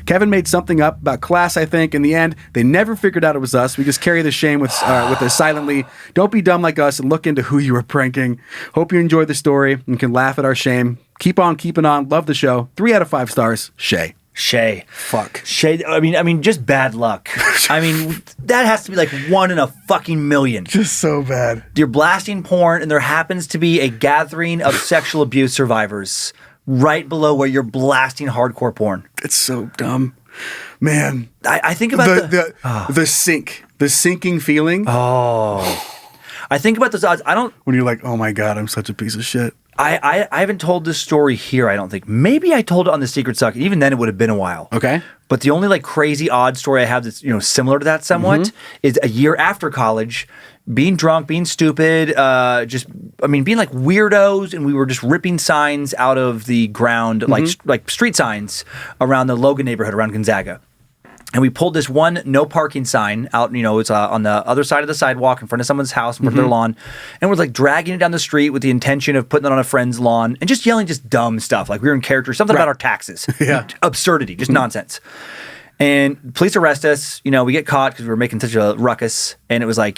Kevin made something up about class, I think. In the end, they never figured out it was us. We just carry the shame with us silently. Don't be dumb like us and look into who you were pranking. Hope you enjoyed the story and can laugh at our shame. Keep on keeping on. Love the show. 3 out of 5 stars. Shay. Fuck. Shay. I mean, just bad luck. I mean, that has to be like 1 in a fucking million. Just so bad. You're blasting porn, and there happens to be a gathering of sexual abuse survivors right below where you're blasting hardcore porn. It's so dumb. Man. I think about the sinking feeling. Oh. I think about those odds. When you're like, oh my God, I'm such a piece of shit. I haven't told this story here, I don't think. Maybe I told it on the Secret Suck. Even then, it would have been a while. Okay. But the only like crazy odd story I have that's similar to that somewhat is a year after college, being drunk, being stupid, being like weirdos, and we were just ripping signs out of the ground, like street signs around the Logan neighborhood around Gonzaga. And we pulled this one no parking sign out, it's on the other side of the sidewalk in front of someone's house, in front of their lawn. And we're like dragging it down the street with the intention of putting it on a friend's lawn and just yelling just dumb stuff. Like we were in character, something about our taxes. Yeah. Absurdity, just nonsense. And police arrest us. We get caught because we were making such a ruckus. And it was like,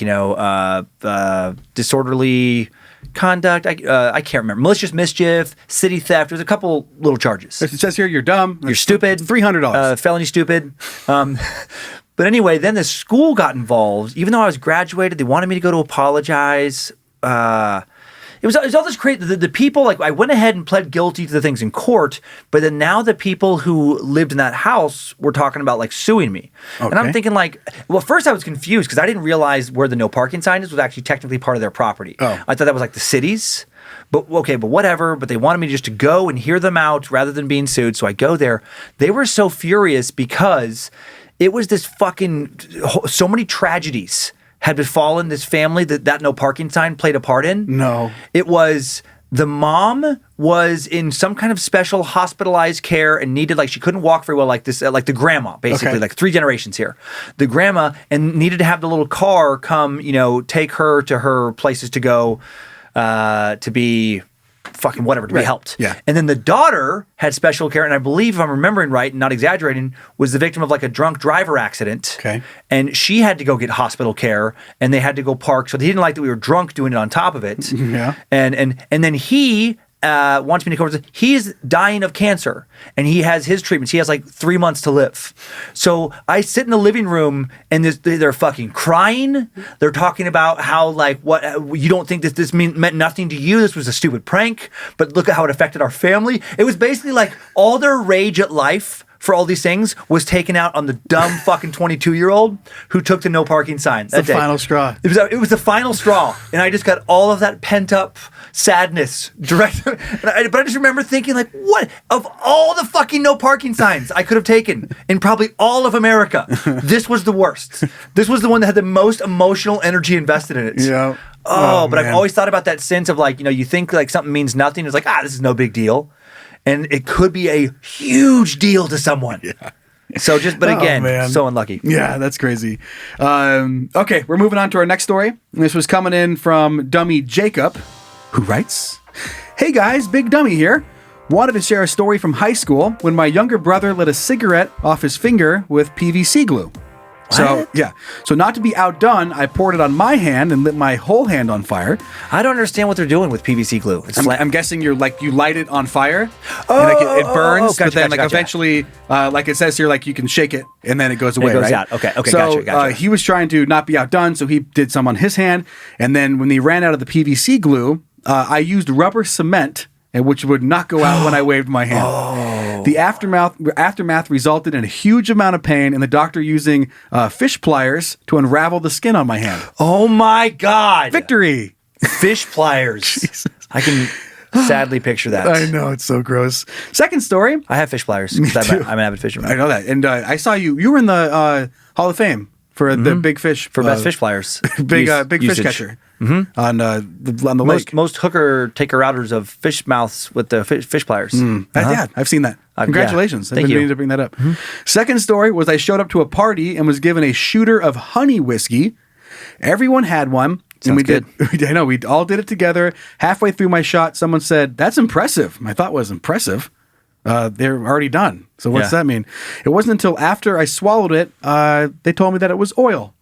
disorderly conduct. I can't remember. Malicious mischief, city theft. There's a couple little charges. It says here you're dumb. You're stupid. $300. Felony stupid. But anyway, then the school got involved. Even though I was graduated, they wanted me to go to apologize. It was all this crazy. The people, like, I went ahead and pled guilty to the things in court, but then now the people who lived in that house were talking about, like, suing me. Okay. And I'm thinking, like, well, first I was confused because I didn't realize where the no parking sign was actually technically part of their property. Oh. I thought that was, like, the city's. But, okay, but whatever. But they wanted me just to go and hear them out rather than being sued. So I go there. They were so furious because it was this fucking, so many tragedies had befallen this family that no parking sign played a part in. No. It was the mom was in some kind of special hospitalized care and needed, like, she couldn't walk very well, like this, like the grandma, basically, like 3 generations here. The grandma, and needed to have the little car come, take her to her places to go to be fucking whatever, to be helped. Yeah. And then the daughter had special care, and I believe, if I'm remembering right and not exaggerating, was the victim of like a drunk driver accident. Okay. And she had to go get hospital care, and they had to go park. So they didn't like that we were drunk doing it on top of it. Yeah. And then he wants me to come over. He's dying of cancer, and he has his treatments. He has like 3 months to live. So I sit in the living room, and they're fucking crying. They're talking about how like what you don't think that this meant nothing to you. This was a stupid prank, but look at how it affected our family. It was basically like all their rage at life for all these things was taken out on the dumb fucking 22-year-old who took the no parking sign. The final straw. It was the final straw, and I just got all of that pent up sadness direct. But I just remember thinking, like, what of all the fucking no parking signs I could have taken in probably all of America, this was the worst. This was the one that had the most emotional energy invested in it. Yeah. But man. I've always thought about that sense of like, you think like something means nothing. It's like, this is no big deal. And it could be a huge deal to someone. Yeah. So but again, so unlucky. Yeah, that's crazy. Okay, we're moving on to our next story. This was coming in from Dummy Jacob, who writes, "Hey guys, Big Dummy here. Wanted to share a story from high school when my younger brother lit a cigarette off his finger with PVC glue. So, yeah. So not to be outdone, I poured it on my hand and lit my whole hand on fire. I don't understand what they're doing with PVC glue. I'm guessing you light it on fire, and it burns, gotcha, but then gotcha. eventually, like it says here, like you can shake it and then it goes away, goes right? out. Okay, so, gotcha. He was trying to not be outdone, so he did some on his hand, and then when he ran out of the PVC glue, I used rubber cement, which would not go out when I waved my hand. The aftermath resulted in a huge amount of pain, and the doctor using fish pliers to unravel the skin on my hand. Oh my God! Victory! Fish pliers. Jesus. I can sadly picture that. I know, it's so gross. Second story. I have fish pliers. Me too. I'm an avid fisherman. I know that, and I saw you were in the Hall of Fame for the big fish for best fish pliers. big fish catcher on the lake. Most hooker taker outers of fish mouths with the fish pliers. Yeah, I've seen that. Congratulations. Thank I've been you. meaning to bring that up. Second story was I showed up to a party and was given a shooter of honey whiskey. Everyone had one. Sounds good. I know, we all did it together. Halfway through my shot, someone said, "That's impressive." My thought was impressive. They're already done. So what's that mean? It wasn't until after I swallowed it, they told me that it was oil.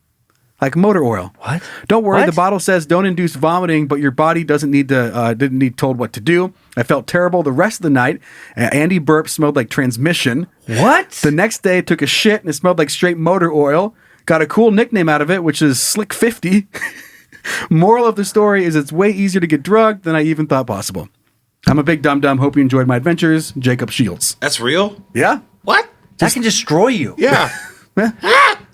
Like motor oil. What? Don't worry. What? The bottle says don't induce vomiting, but your body didn't need told what to do. I felt terrible the rest of the night. Andy burp smelled like transmission. What? The next day I took a shit and it smelled like straight motor oil. Got a cool nickname out of it, which is Slick 50. Moral of the story is it's way easier to get drugged than I even thought possible. I'm a big dum-dum. Hope you enjoyed my adventures. Jacob Shields. That's real? Yeah? What? That can destroy you. Yeah.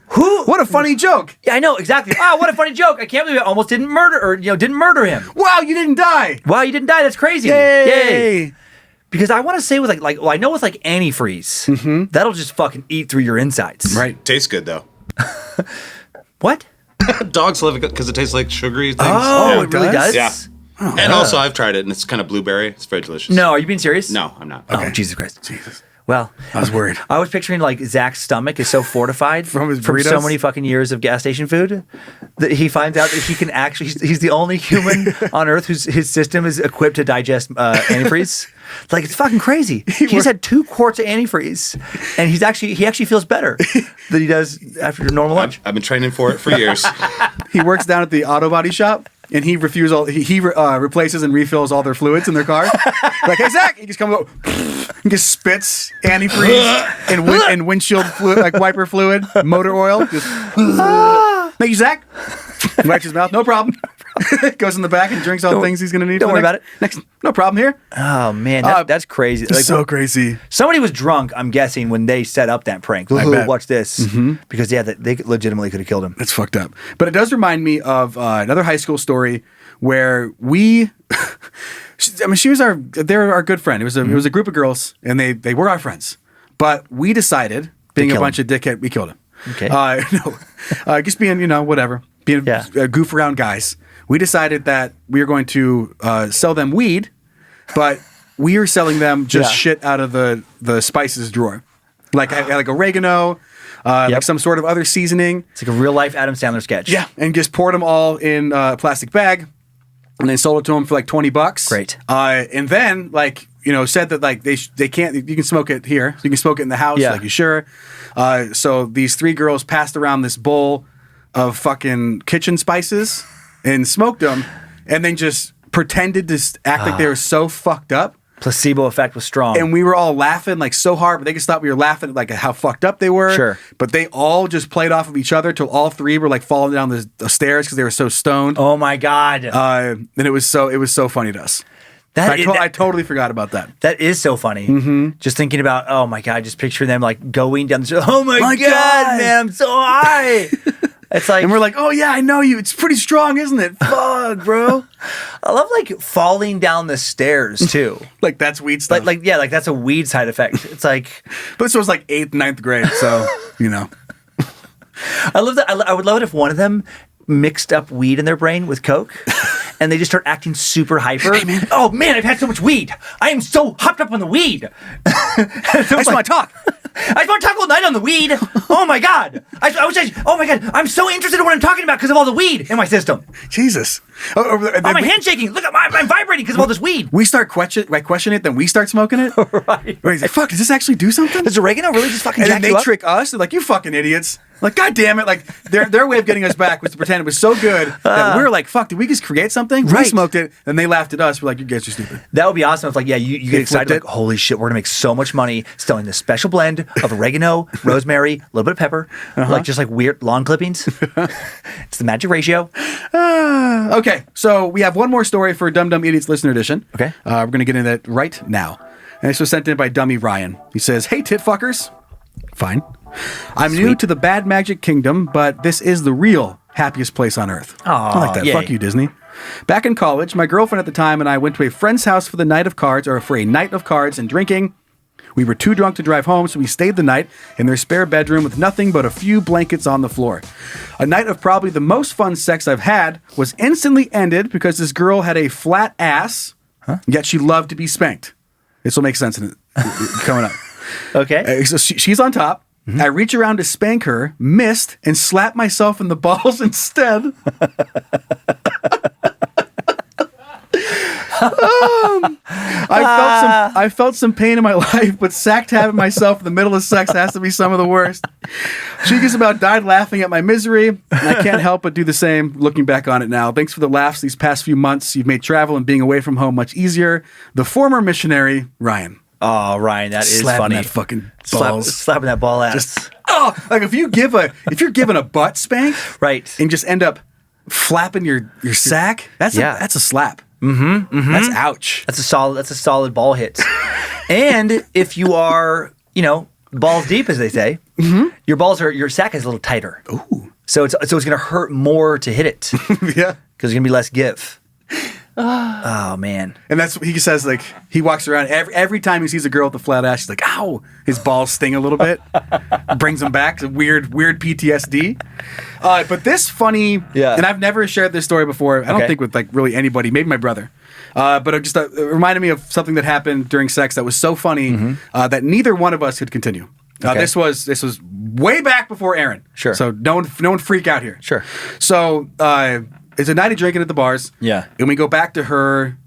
Who? What a funny joke. Yeah, I know exactly. What a funny joke! I can't believe I almost didn't murder him. Wow, you didn't die. Wow, you didn't die. That's crazy. Yay. Because I want to say with I know with like antifreeze, that'll just fucking eat through your insides. Right. Tastes good though. What? Dogs love it because it tastes like sugary things. Oh, Yeah. it really does. Yeah. And also, I've tried it, and it's kind of blueberry. It's very delicious. No, are you being serious? No, I'm not. Oh, Jesus Christ. Well, I was worried. I was picturing like Zach's stomach is so fortified From his so burritos? many fucking years of gas station food that he finds out that he can actually he's the only human on earth his system is equipped to digest antifreeze. Like it's fucking crazy. He's had 2 quarts of antifreeze, and he actually feels better than he does after a normal lunch. I've been training for it for years. He works down at the auto body shop, and he replaces and refills all their fluids in their car. Like, hey Zach, he just comes up, and just spits antifreeze and windshield fluid, like wiper fluid, motor oil. Just, thank you, Zach. Wipes his mouth, no problem. Goes in the back and drinks all the things he's going to need. Don't worry about it. Next, no problem here. Oh man, that's crazy. It's so crazy. Somebody was drunk, I'm guessing, when they set up that prank. bet. Watch this. Because they legitimately could have killed him. It's fucked up. But it does remind me of another high school story where we, they're our good friend. It was a group of girls, and they were our friends. But we decided, being a bunch of dickhead, we killed him. Okay. Just being, whatever, being goof around guys. We decided that we were going to sell them weed, but we were selling them just shit out of the spices drawer, like oregano, like some sort of other seasoning. It's like a real life Adam Sandler sketch. Yeah, and just poured them all in a plastic bag, and then sold it to them for like $20. Great. And then said that like they can't. You can smoke it here. So you can smoke it in the house. Yeah. Like you sure. So these 3 girls passed around this bowl of fucking kitchen spices and smoked them, and then just pretended to act like they were so fucked up. Placebo effect was strong. And we were all laughing like so hard, but they could stop. We were laughing at like how fucked up they were. Sure. But they all just played off of each other till all three were like falling down the stairs because they were so stoned. Oh my God. And it was so funny to us. I totally forgot about that. That is so funny. Just thinking about, oh my God, just picturing them like going down the stairs. Oh my My God, God. man, I'm so high. It's like, And we're like, oh yeah, I know you. It's pretty strong, isn't it? Fuck, bro. I love like falling down the stairs too. Like that's weed stuff. like that's a weed side effect. It's like, But this was like 8th, 9th grade, so you know. I love that. I would love it if one of them mixed up weed in their brain with coke. And they just start acting super hyper. Hey, man. Oh man, I've had so much weed. I am so hopped up on the weed. I just want to talk. I just want to talk all night on the weed. Oh my God. Oh my God. I'm so interested in what I'm talking about because of all the weed in my system. Jesus. Oh, my hand's shaking. Look, I'm vibrating because of all this weed. We start question it, then we start smoking it. Right. He's like, fuck, does this actually do something? Does oregano really just fucking And jack then you they up? trick us. They're like, you fucking idiots. Like, God damn it. Like, their way of getting us back was to pretend it was so good that we were like, fuck, did we just create something? We Right. smoked it, and they laughed at us. We're like, you guys are stupid. That would be awesome if, like, yeah, you get excited, flipped like, holy shit, we're gonna make so much money selling this special blend of oregano, rosemary, a little bit of pepper, like just like weird lawn clippings. It's the magic ratio. Okay, so we have one more story for Dumb Dumb Idiots Listener Edition. Okay. We're going to get into that right now. And this was sent in by Dummy Ryan. He says, hey, tit fuckers. Fine. I'm new to the Bad Magic Kingdom, but this is the real happiest place on earth. I like that. yay. Fuck you, Disney. Back in college, my girlfriend at the time and I went to a friend's house for a night of cards and drinking. We were too drunk to drive home, so we stayed the night in their spare bedroom with nothing but a few blankets on the floor. A night of probably the most fun sex I've had was instantly ended because this girl had a flat ass, yet she loved to be spanked. This will make sense coming up. Okay. So she's on top. I reach around to spank her, missed, and slap myself in the balls instead. I felt some pain in my life, but sacked having myself in the middle of sex has to be some of the worst. She just about died laughing at my misery, and I can't help but do the same looking back on it now. Thanks for the laughs these past few months. You've made travel and being away from home much easier. The former missionary, Ryan. Oh, Ryan, that is Slapping funny. that fucking balls. Slapping that ball ass. Like if you're given a butt spank, Right. and just end up flapping your sack, that's a slap. That's ouch. That's a solid ball hit. And if you are, balls deep, as they say, your sack is a little tighter. Ooh. So it's going to hurt more to hit it because Yeah. there's going to be less give. Oh man. And that's what he says. Like he walks around every time he sees a girl with a flat ass. He's like, "Ow!" His balls sting a little bit. Brings him back. Weird PTSD. But this funny, and I've never shared this story before. I don't think with like really anybody. Maybe my brother. But it just it reminded me of something that happened during sex that was so funny that neither one of us could continue. This was way back before Aaron. Sure. So no one freak out here. Sure. So it's a night of drinking at the bars. Yeah. And we go back to her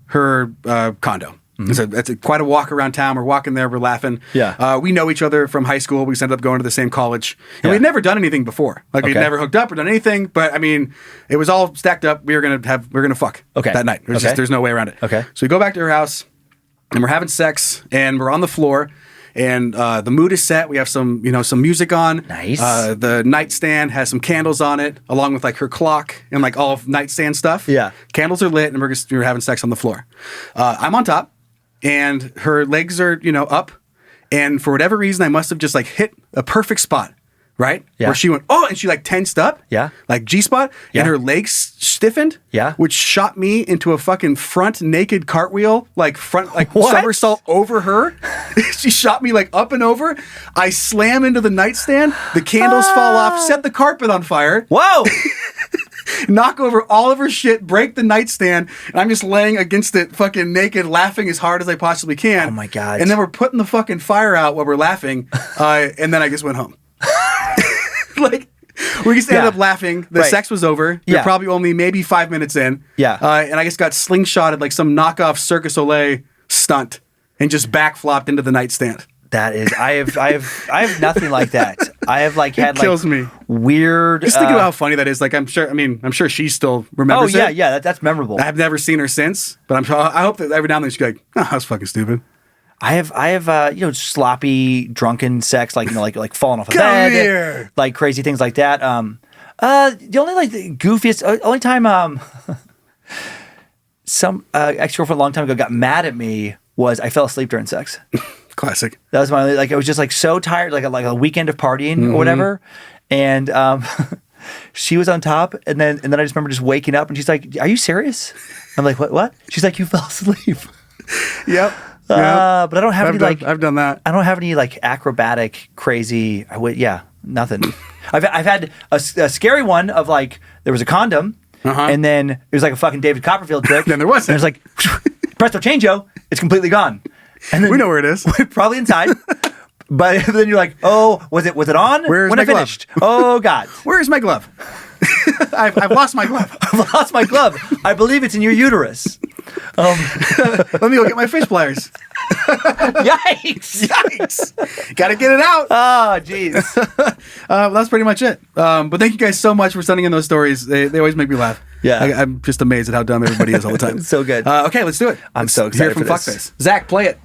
condo. It's quite a walk around town. We're walking there. We're laughing. Yeah. We know each other from high school. We ended up going to the same college. And we'd never done anything before. Like we'd never hooked up or done anything. But I mean, it was all stacked up. We were gonna fuck that night. It was just, there's no way around it. Okay. So we go back to her house and we're having sex and we're on the floor. And the mood is set. We have some music on. Nice. The nightstand has some candles on it, along with like her clock and like all of nightstand stuff. Yeah. Candles are lit, and we're having sex on the floor. I'm on top, and her legs are up, and for whatever reason, I must have just like hit a perfect spot. Right? Yeah. Where she went, and she like tensed up. Yeah. Like G-spot. Yeah. And her legs stiffened. Yeah. Which shot me into a fucking front naked cartwheel, like What? somersault over her. She shot me like up and over. I slam into the nightstand. The candles fall off, set the carpet on fire, Whoa. knock over all of her shit, break the nightstand, and I'm just laying against it fucking naked, laughing as hard as I possibly can. Oh my God. And then we're putting the fucking fire out while we're laughing. And then I just went home. Like, we just ended up laughing. The sex was over. They're probably only maybe 5 minutes in. Yeah. And I just got slingshotted like some knockoff Circus Olay stunt and just backflopped into the nightstand. That is, I have nothing like that. I have like had kills me. Weird. Just thinking about how funny that is. Like, I'm sure she still remembers Oh it. yeah, that's memorable. I've never seen her since, but I hope that every now and then she's like, oh, that was fucking stupid. I have sloppy drunken sex, like like falling off a Come bed, here. like crazy things like that. The only like the goofiest only time some ex-girlfriend a long time ago got mad at me was I fell asleep during sex. Classic. That was my like I was just like so tired, like a weekend of partying or whatever, and she was on top, and then I just remember just waking up, and she's like, "Are you serious?" I'm like, "What? She's like, "You fell asleep." Yep. But I don't have I've done that. I don't have any like acrobatic crazy. Nothing. I've had a scary one of like there was a condom, and then it was like a fucking David Copperfield trick. Then there wasn't. And it was like presto changeo, it's completely gone. And then We know where it is. probably inside. But then you're like, oh, was it on? Where's when my I finished? Oh God, Where is my glove? I've lost my glove. I've lost my glove. I believe it's in your uterus. Let me go get my fish pliers. Yikes! Yikes! Got to get it out. Oh, jeez. That's pretty much it. But thank you guys so much for sending in those stories. They always make me laugh. Yeah. I'm just amazed at how dumb everybody is all the time. So good. Okay, let's do it. I'm so Let's hear excited it from for this. Fuckface. Zach, play it.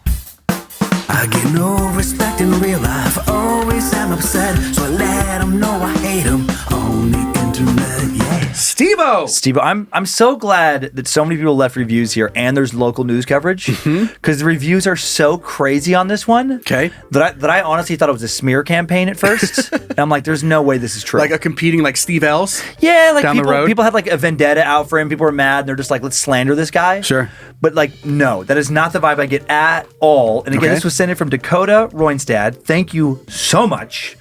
I get no respect in real life, always am upset, so I let them know I hate them on the internet, yeah. Steve-O! I'm so glad that so many people left reviews here and there's local news coverage because the reviews are so crazy on this one. Okay. That I honestly thought it was a smear campaign at first. And I'm like, there's no way this is true. Like a competing like Steve Ells? yeah, like down the road? people had like a vendetta out for him. People were mad and they're just like, let's slander this guy. Sure. But like, no, that is not the vibe I get at all. And again, Okay. this was sent in from Dakota Roinstad. Thank you so much.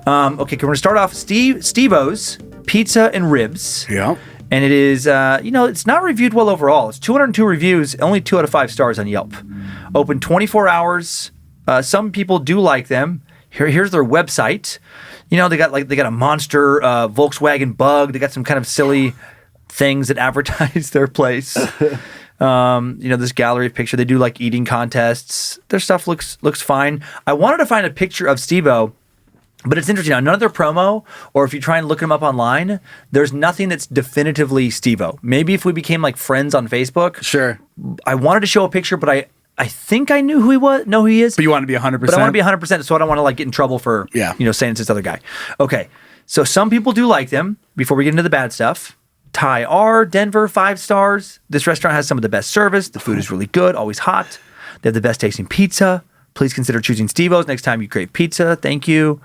Okay, we're going to start off Steve-O's Pizza and Ribs. Yeah. And it is, it's not reviewed well overall. It's 202 reviews, only 2 out of 5 stars on Yelp. Open 24 hours. Some people do like them. Here's their website. They got a monster Volkswagen Bug. They got some kind of silly things that advertise their place. This gallery picture. They do like eating contests. Their stuff looks fine. I wanted to find a picture of Steve-O. But it's interesting. Now, none of their promo, or if you try and look them up online, there's nothing that's definitively Steve-O. Maybe if we became like friends on Facebook. Sure. I wanted to show a picture, but I think I knew who he was. Know who he is. But you want to be 100%? But I want to be 100%, so I don't want to like get in trouble for saying it's this other guy. Okay. So some people do like them. Before we get into the bad stuff. Ty R, Denver, 5 stars. This restaurant has some of the best service. The food is really good, always hot. They have the best tasting pizza. Please consider choosing Steve-O's next time you crave pizza. Thank you.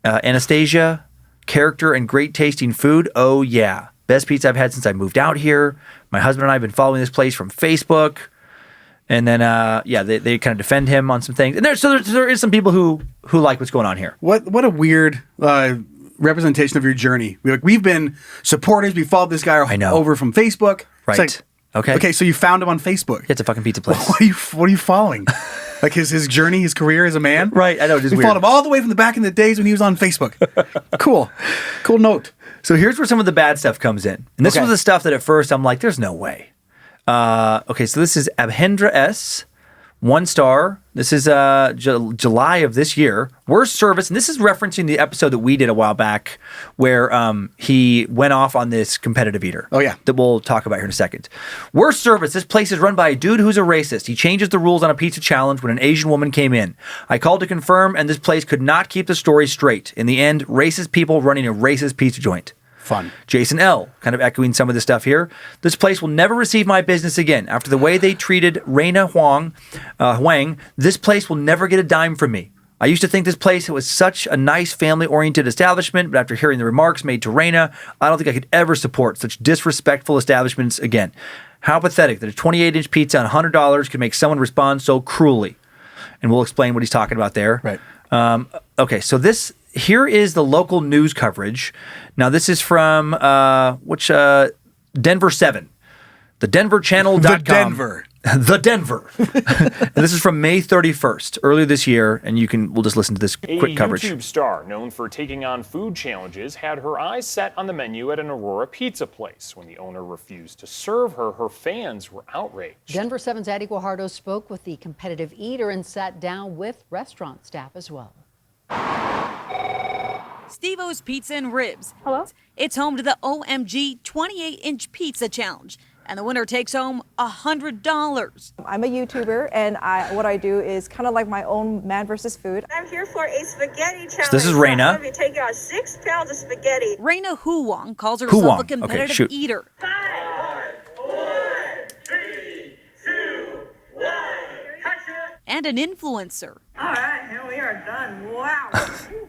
Anastasia, character and great tasting food. Oh, yeah. Best pizza I've had since I moved out here. My husband and I have been following this place from Facebook. And then, they kind of defend him on some things. And there is some people who like what's going on here. What a weird representation of your journey. We've been supporters. We followed this guy over from Facebook. Right. It's like, okay, so you found him on Facebook. It's a fucking pizza place. What are you following? Like his journey, his career as a man? Right, I know. Just we weird. followed him all the way from the back in the days when he was on Facebook. Cool note. So here's where some of the bad stuff comes in. And this was the stuff that at first I'm like, there's no way. So this is Abhendra S. 1 star. This is July of this year. Worst service, and this is referencing the episode that we did a while back where he went off on this competitive eater. Oh, yeah. That we'll talk about here in a second. Worst service, this place is run by a dude who's a racist. He changes the rules on a pizza challenge when an Asian woman came in. I called to confirm, and this place could not keep the story straight. In the end, racist people running a racist pizza joint. Fun. Jason L., kind of echoing some of the stuff here. This place will never receive my business again. After the way they treated Raina Huang, this place will never get a dime from me. I used to think this place was such a nice family-oriented establishment, but after hearing the remarks made to Raina, I don't think I could ever support such disrespectful establishments again. How pathetic that a 28-inch pizza on $100 could make someone respond so cruelly. And we'll explain what he's talking about there. Right. Okay, so here is the local news coverage. Now, this is from Denver 7, the denverchannel.com. The Denver. The Denver. And this is from May 31st, earlier this year, and we'll just listen to this quick coverage. A YouTube star known for taking on food challenges had her eyes set on the menu at an Aurora pizza place. When the owner refused to serve her, her fans were outraged. Denver 7's Addie Guajardo spoke with the competitive eater and sat down with restaurant staff as well. Steve-O's Pizza and Ribs. Hello? It's home to the OMG 28-inch Pizza Challenge. And the winner takes home $100. I'm a YouTuber, and what I do is kind of like my own man versus food. I'm here for a spaghetti challenge. So this is Raina. I'm going to be taking out 6 pounds of spaghetti. Raina Huwang calls herself a competitive Okay, shoot. eater. 5, 4, 3, 2, 1. And an influencer. All right, and we are done. Wow.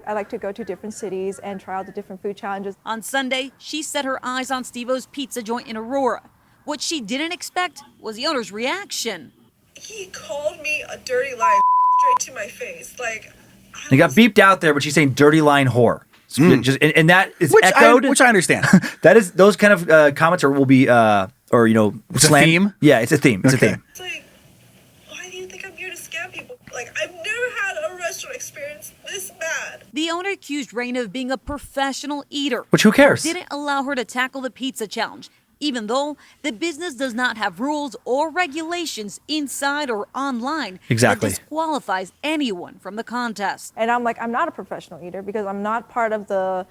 I like to go to different cities and try out the different food challenges. On Sunday, she set her eyes on Steve-O's Pizza joint in Aurora. What she didn't expect was the owner's reaction. He called me a dirty lie straight to my face. Like, He got beeped out there, but she's saying dirty line whore. Just, and that is Which echoed. which I understand. That is, those kind of comments will be, or, you know, It's a theme? Yeah, it's a theme. It's a theme. it's like, why do you think I'm here to scam people? Like, I've never had a restaurant experience this bad. The owner accused Raina of being a professional eater. Which, who cares? Didn't allow her to tackle the pizza challenge, even though the business does not have rules or regulations inside or online Exactly. that disqualifies anyone from the contest. And I'm like, I'm not a professional eater because I'm not part of the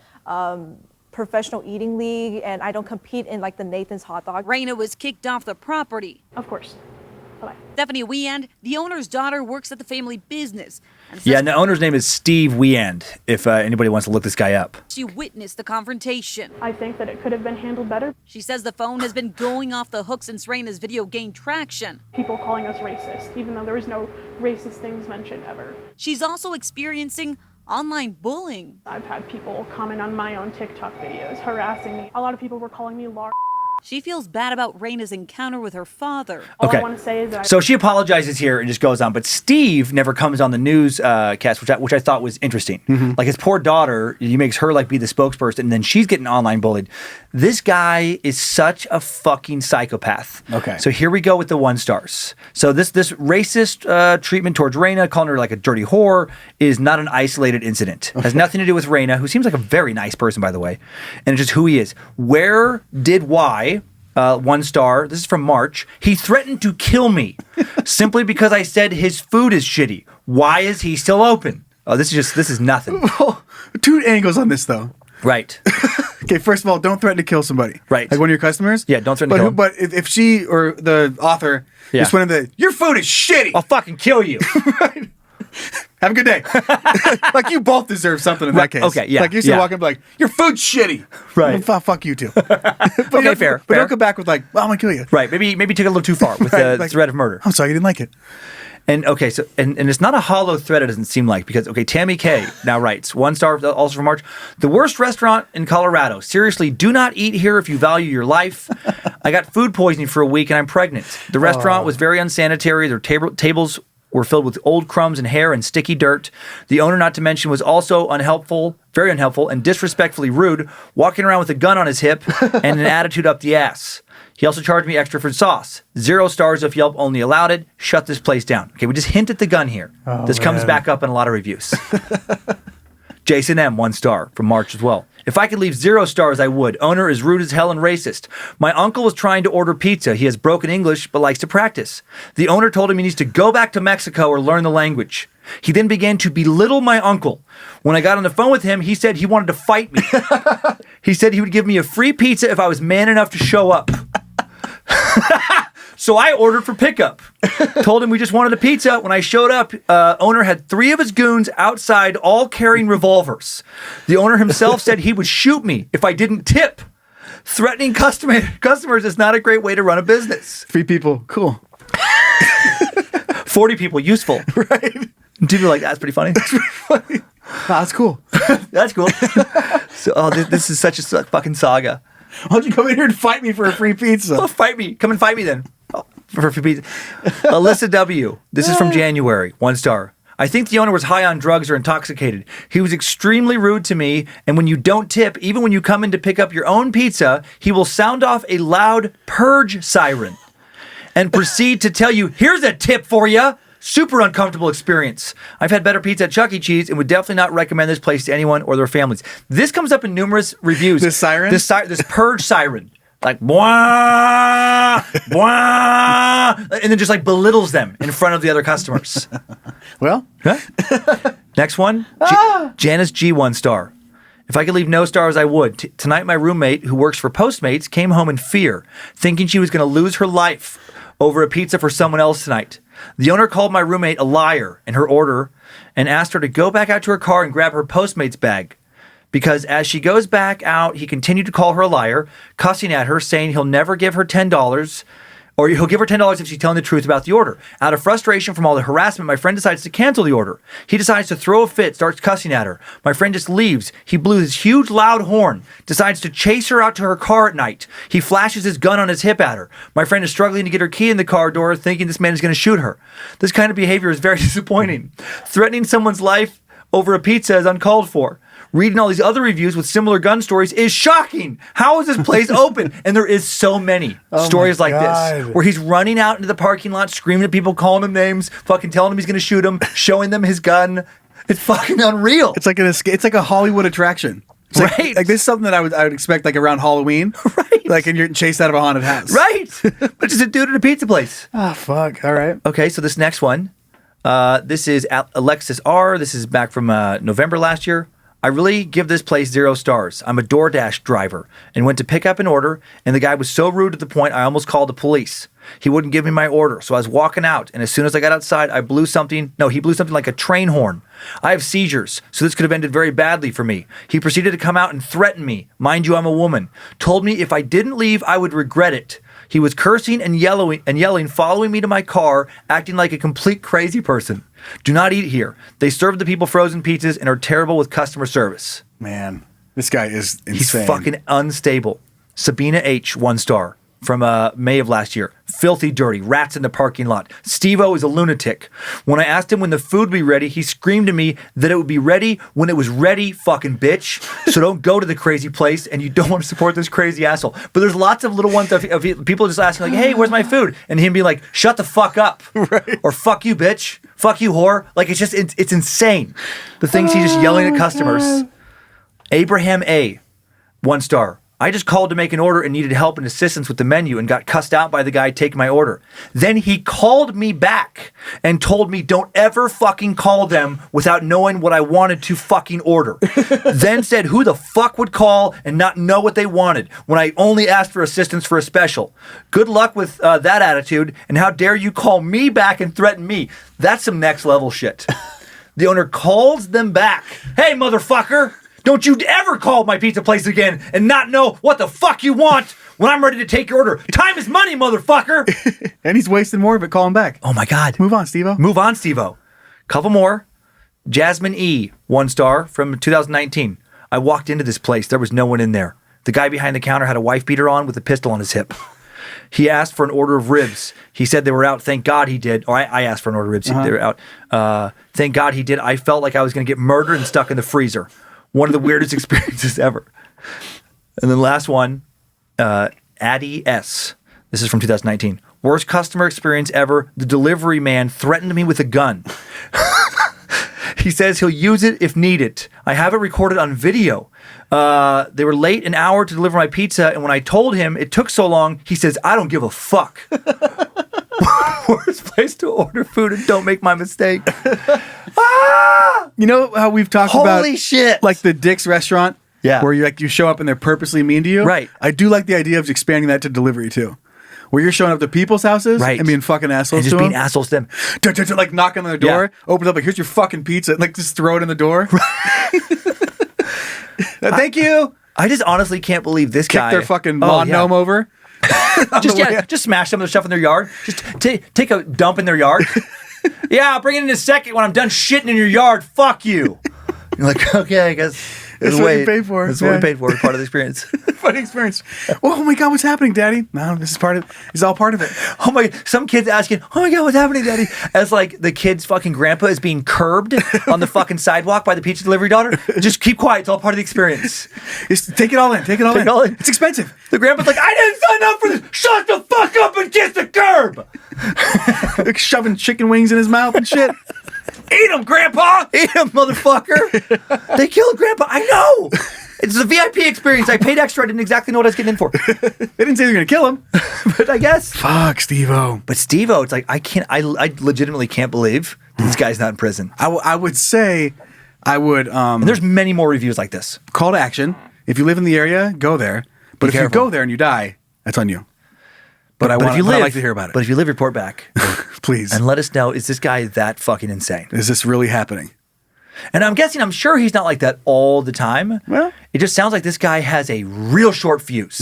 professional eating league, and I don't compete in like the Nathan's hot dog. Raina was kicked off the property. Of course. Bye-bye. Stephanie Weand, the owner's daughter, works at the family business. And Yeah, says and the owner's name is Steve Weand, if anybody wants to look this guy up. she witnessed the confrontation. I think that it could have been handled better. She says the phone has been going off the hook since Raina's video gained traction. People calling us racist, even though there was no racist things mentioned ever. She's also experiencing online bullying. I've had people comment on my own TikTok videos, harassing me. A lot of people were calling me Lar. She feels bad about Raina's encounter with her father. All Okay. I want to say is that So she apologizes here and just goes on, but Steve never comes on the news cast, which I thought was interesting. Like his poor daughter, he makes her like be the spokesperson, and then she's getting online bullied. This guy is such a fucking psychopath. Okay. So here we go with the 1 stars. So this racist treatment towards Raina, calling her like a dirty whore, is not an isolated incident. Has nothing to do with Raina, who seems like a very nice person, by the way, and it's just who he is. Where did why? 1 star. This is from March. He threatened to kill me simply because I said his food is shitty. Why is he still open? Oh, this is nothing. Two angles on this though. Right. Okay, first of all, don't threaten to kill somebody. Right. Like one of your customers. Yeah, don't threaten to kill them. But if she or the author just went in your food is shitty. I'll fucking kill you. Right. Have a good day. Like you both deserve something in that case. Okay, yeah. Like you still walk up like, your food's shitty. Right. Well, fuck you too. Okay, fair. But don't come back with like, well, I'm gonna kill you. Right. Maybe took it a little too far with Right, the like, threat of murder. I'm sorry, you didn't like it. And okay, so and it's not a hollow threat, it doesn't seem like, because okay, Tammy K now writes 1 star also from March. The worst restaurant in Colorado. Seriously, do not eat here if you value your life. I got food poisoning for a week and I'm pregnant. The restaurant was very unsanitary. Their tables were filled with old crumbs and hair and sticky dirt. The owner, not to mention, was also unhelpful, very unhelpful, and disrespectfully rude, walking around with a gun on his hip and an attitude up the ass. He also charged me extra for sauce. 0 stars if Yelp only allowed it. Shut this place down. Okay, we just hint at the gun here. This comes back up in a lot of reviews. Jason M, 1 star from March as well. If I could leave 0 stars, I would. Owner is rude as hell and racist. My uncle was trying to order pizza. He has broken English, but likes to practice. The owner told him he needs to go back to Mexico or learn the language. He then began to belittle my uncle. When I got on the phone with him, he said he wanted to fight me. He said he would give me a free pizza if I was man enough to show up. So I ordered for pickup. Told him we just wanted a pizza. When I showed up, owner had 3 of his goons outside, all carrying revolvers. The owner himself said he would shoot me if I didn't tip. Threatening customers is not a great way to run a business. 3 people, cool. 40 people, useful. Right. People are like, that's pretty funny. That's cool. That's cool. So, this is such a fucking saga. Why don't you come in here and fight me for a free pizza? Well, fight me. Come and fight me then. For a free pizza. Alyssa W. This is from January. 1 star. I think the owner was high on drugs or intoxicated. He was extremely rude to me, and when you don't tip, even when you come in to pick up your own pizza, he will sound off a loud purge siren and proceed to tell you, here's a tip for you. Super uncomfortable experience. I've had better pizza at Chuck E. Cheese and would definitely not recommend this place to anyone or their families. This comes up in numerous reviews. This siren? This purge siren. Like, bwah, bwah, and then just like belittles them in front of the other customers. Well, Next one, Janice G, 1 star. If I could leave no stars, I would. Tonight, my roommate, who works for Postmates, came home in fear, thinking she was going to lose her life over a pizza for someone else tonight. The owner called my roommate a liar in her order and asked her to go back out to her car and grab her Postmates bag. Because as she goes back out, he continued to call her a liar, cussing at her, saying he'll never give her $10, or he'll give her $10 if she's telling the truth about the order. Out of frustration from all the harassment, my friend decides to cancel the order. He decides to throw a fit, starts cussing at her. My friend just leaves. He blew his huge loud horn, decides to chase her out to her car at night. He flashes his gun on his hip at her. My friend is struggling to get her key in the car door, thinking this man is going to shoot her. This kind of behavior is very disappointing. Threatening someone's life over a pizza is uncalled for. Reading all these other reviews with similar gun stories is shocking. How is this place open? And there is so many stories like this, where he's running out into the parking lot, screaming at people, calling them names, fucking telling them he's going to shoot them, showing them his gun. It's fucking unreal. It's like it's like a Hollywood attraction. It's right. Like this is something that I would expect like around Halloween. Right. Like and you're chased out of a haunted house. Right. But just a dude at a pizza place. Oh, fuck. All right. Okay, so this next one. This is Alexis R. This is back from November last year. I really give this place 0 stars. I'm a DoorDash driver and went to pick up an order, and the guy was so rude to the point I almost called the police. He wouldn't give me my order, so I was walking out, and as soon as I got outside, he blew something like a train horn. I have seizures, so this could have ended very badly for me. He proceeded to come out and threaten me. Mind you, I'm a woman. Told me if I didn't leave, I would regret it. He was cursing and yelling, following me to my car, acting like a complete crazy person. Do not eat here. They serve the people frozen pizzas and are terrible with customer service. Man, this guy is insane. He's fucking unstable. Sabina H, 1 star. From May of last year. Filthy dirty. Rats in the parking lot. Steve-O is a lunatic. When I asked him when the food would be ready, he screamed to me that it would be ready when it was ready, fucking bitch. So don't go to the crazy place, and you don't want to support this crazy asshole. But there's lots of little ones of people just asking like, hey, where's my food? And him being like, shut the fuck up. Right. Or fuck you, bitch. Fuck you, whore. Like, it's insane. The things he's just yelling at customers. God. Abraham A, 1 star. I just called to make an order and needed help and assistance with the menu and got cussed out by the guy taking my order. Then he called me back and told me don't ever fucking call them without knowing what I wanted to fucking order. Then said who the fuck would call and not know what they wanted when I only asked for assistance for a special. Good luck with that attitude, and how dare you call me back and threaten me. That's some next level shit. The owner calls them back. Hey, motherfucker. Don't you ever call my pizza place again and not know what the fuck you want when I'm ready to take your order. Time is money, motherfucker. And he's wasting more of it. Call him back. Oh, my God. Move on, Steve-O. Move on, Steve-O. Couple more. Jasmine E, 1 star from 2019. I walked into this place. There was no one in there. The guy behind the counter had a wife beater on with a pistol on his hip. He asked for an order of ribs. He said they were out. Thank God he did. Or I asked for an order of ribs. They were out. Thank God he did. I felt like I was going to get murdered and stuck in the freezer. One of the weirdest experiences ever. And then last one, Addie S. This is from 2019. Worst customer experience ever. The delivery man threatened me with a gun. He says he'll use it if needed. I have it recorded on video. They were late an hour to deliver my pizza, and when I told him it took so long, he says, I don't give a fuck. Worst place to order food, and don't make my mistake. You know how we've talked about holy shit, like the Dick's restaurant, where you show up and they're purposely mean to you. Right. I do like the idea of expanding that to delivery too, where you're showing up to people's houses and being fucking assholes and just to being them. assholes to them. Like knocking on their door, open it up, like here's your fucking pizza, and like just throw it in the door. Thank you. I just honestly can't believe this guy. Kick their fucking lawn gnome over. Just smash some of the stuff in their yard. Just take a dump in their yard. Yeah, I'll bring it in a second when I'm done shitting in your yard. Fuck you. You're like, okay, I guess. That's what you paid for. That's what we paid for. It's part of the experience. Funny experience. Oh my God, what's happening, Daddy? No, this is all part of it. Oh my, some kids asking, oh my God, what's happening, Daddy? As like the kid's fucking grandpa is being curbed on the fucking sidewalk by the pizza delivery daughter. Just keep quiet. It's all part of the experience. Just take it all in. Take it all in. It's expensive. The grandpa's like, I didn't sign up for this. Shut the fuck up and kiss the curb. Like shoving chicken wings in his mouth and shit. Eat him, Grandpa! Eat him, motherfucker! They killed Grandpa. I know. It's a VIP experience. I paid extra. I didn't exactly know what I was getting in for. They didn't say they were going to kill him. But I guess. Fuck, Steve-O. But Steve-O, it's like, I legitimately can't believe this guy's not in prison. I would say, I would. And there's many more reviews like this. Call to action. If you live in the area, go there. But if you go there and you die, that's on you. But I'd like to hear about it. But if you live, report back. Please. And let us know, is this guy that fucking insane? Is this really happening? And I'm sure he's not like that all the time. Well, it just sounds like this guy has a real short fuse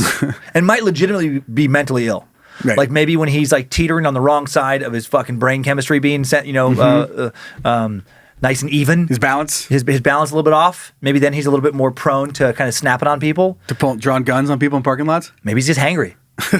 and might legitimately be mentally ill. Right. Like maybe when he's like teetering on the wrong side of his fucking brain chemistry being set, nice and even. His balance? His balance a little bit off. Maybe then he's a little bit more prone to kind of snapping on people. To drawing guns on people in parking lots? Maybe he's just hangry.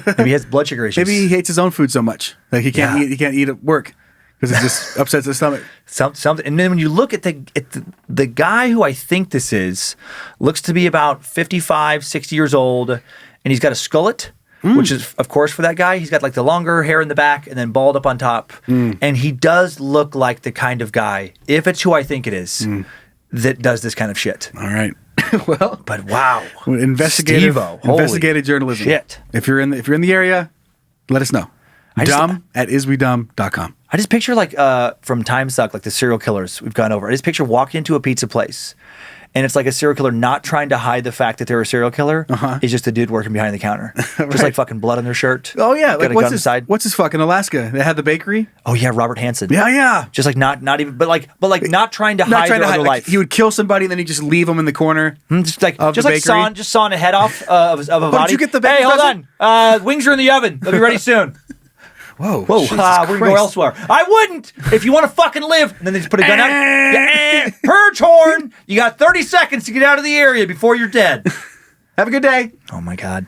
Maybe he has blood sugar issues. Maybe he hates his own food so much. Like he can't eat at work because it just upsets his stomach. Something. And then when you look at the guy who I think this is, looks to be about 55, 60 years old, and he's got a skullet. Which is, of course, for that guy, he's got like the longer hair in the back and then bald up on top. And he does look like the kind of guy, if it's who I think it is, that does this kind of shit. All right. Well, but wow, investigative journalism. Shit. If you're in the area, let us know. Dumb@iswedumb.com. I just picture like from Time Suck, like the serial killers we've gone over. I just picture walking into a pizza place. And it's like a serial killer not trying to hide the fact that they're a serial killer. Is just a dude working behind the counter. Just like fucking blood on their shirt. Oh, yeah. Got Like, what's his fucking Alaska? They had the bakery? Oh, yeah. Robert Hansen. Yeah. Just like not even, but like not trying to hide their other life. He would kill somebody and then he'd just leave them in the corner. Just like sawing a head off of a body. Did you get the bakery? Hey, hold on. Wings are in the oven. They'll be ready soon. Whoa. We're going to go elsewhere. I wouldn't if you want to fucking live. And then they just put a gun out. Purge horn. You got 30 seconds to get out of the area before you're dead. Have a good day. Oh, my God.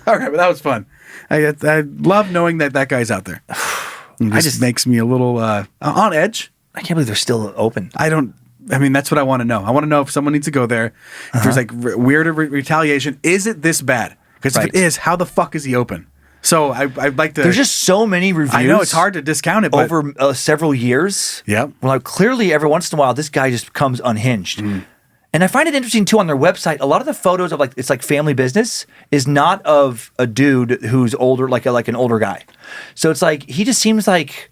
All right, but that was fun. I love knowing that guy out there. It just makes me a little on edge. I can't believe they're still open. That's what I want to know. I want to know if someone needs to go there. If there's like weird retaliation. Is it this bad? Because if it is, how the fuck is he open? So I'd like to. There's just so many reviews. I know it's hard to discount it, but over several years. Yeah. Well, clearly, every once in a while, this guy just becomes unhinged. And I find it interesting too on their website. A lot of the photos of it's like family business is not of a dude who's older, like an older guy. So it's like he just seems like.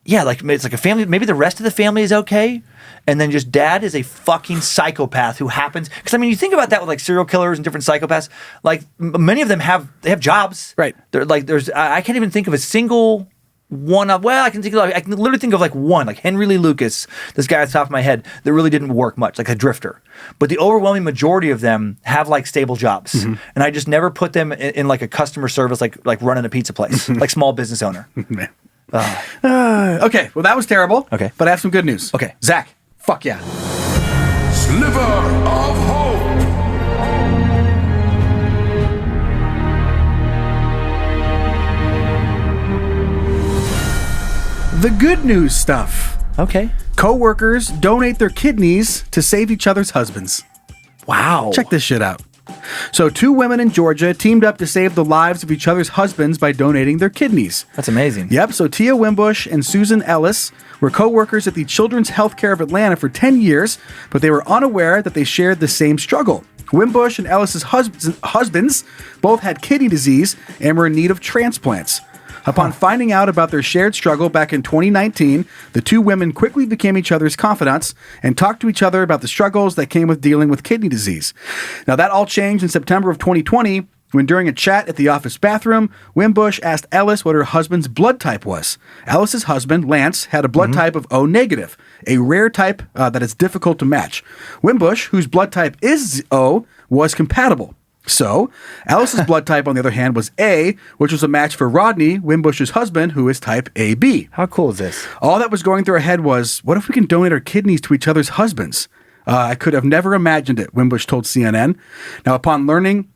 Yeah, like it's like a family. Maybe the rest of the family is okay, and then just dad is a fucking psychopath who happens. Because you think about that with like serial killers and different psychopaths. Like many of them have jobs. Right. They're like I can't even think of a single one of. Well, I can literally think of like one, like Henry Lee Lucas. This guy at the top of my head that really didn't work much, like a drifter. But the overwhelming majority of them have like stable jobs, and I just never put them in like a customer service, like running a pizza place, like small business owner. Man. Okay, well that was terrible. Okay. But I have some good news. Okay. Zach, fuck yeah. Sliver of hope. The good news stuff. Okay. Co-workers donate their kidneys to save each other's husbands. Wow. Check this shit out. So 2 women in Georgia teamed up to save the lives of each other's husbands by donating their kidneys. That's amazing. Yep, so Tia Wimbush and Susan Ellis were co-workers at the Children's Healthcare of Atlanta for 10 years, but they were unaware that they shared the same struggle. Wimbush and Ellis's husbands both had kidney disease and were in need of transplants. Upon finding out about their shared struggle back in 2019, the 2 women quickly became each other's confidants and talked to each other about the struggles that came with dealing with kidney disease. Now, that all changed in September of 2020 when, during a chat at the office bathroom, Wimbush asked Ellis what her husband's blood type was. Ellis's husband, Lance, had a blood type of O negative, a rare type that is difficult to match. Wimbush, whose blood type is O, was compatible. So, Alice's blood type, on the other hand, was A, which was a match for Rodney, Wimbush's husband, who is type AB. How cool is this? All that was going through her head was, what if we can donate our kidneys to each other's husbands? I could have never imagined it, Wimbush told CNN. Now, upon learning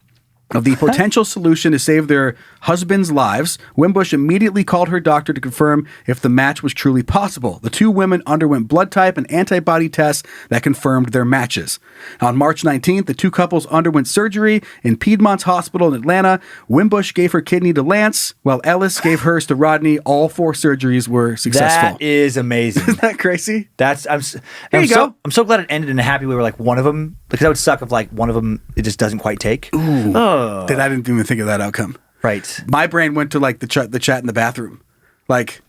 of the potential solution to save their husbands' lives, Wimbush immediately called her doctor to confirm if the match was truly possible. The 2 women underwent blood type and antibody tests that confirmed their matches. On March 19th, the 2 couples underwent surgery in Piedmont's hospital in Atlanta. Wimbush gave her kidney to Lance, while Ellis gave hers to Rodney. All 4 surgeries were successful. That is amazing. Isn't that crazy? I'm so glad it ended in a happy way where like one of them, because that would suck if like one of them it just doesn't quite take. Ooh. I didn't even think of that outcome. Right. My brain went to like the chat in the bathroom. Like,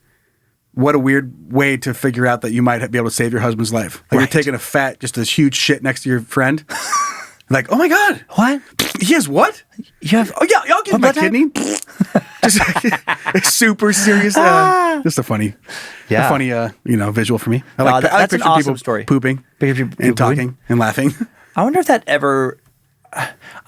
what a weird way to figure out that you might be able to save your husband's life. Like you're taking just a huge shit next to your friend. Like, oh my God. What? He has what? You have? Oh yeah, I'll give him my kidney. Just super serious. Just a funny, visual for me. I like that's an picturing awesome people story. Pooping and talking and laughing. I wonder if that ever.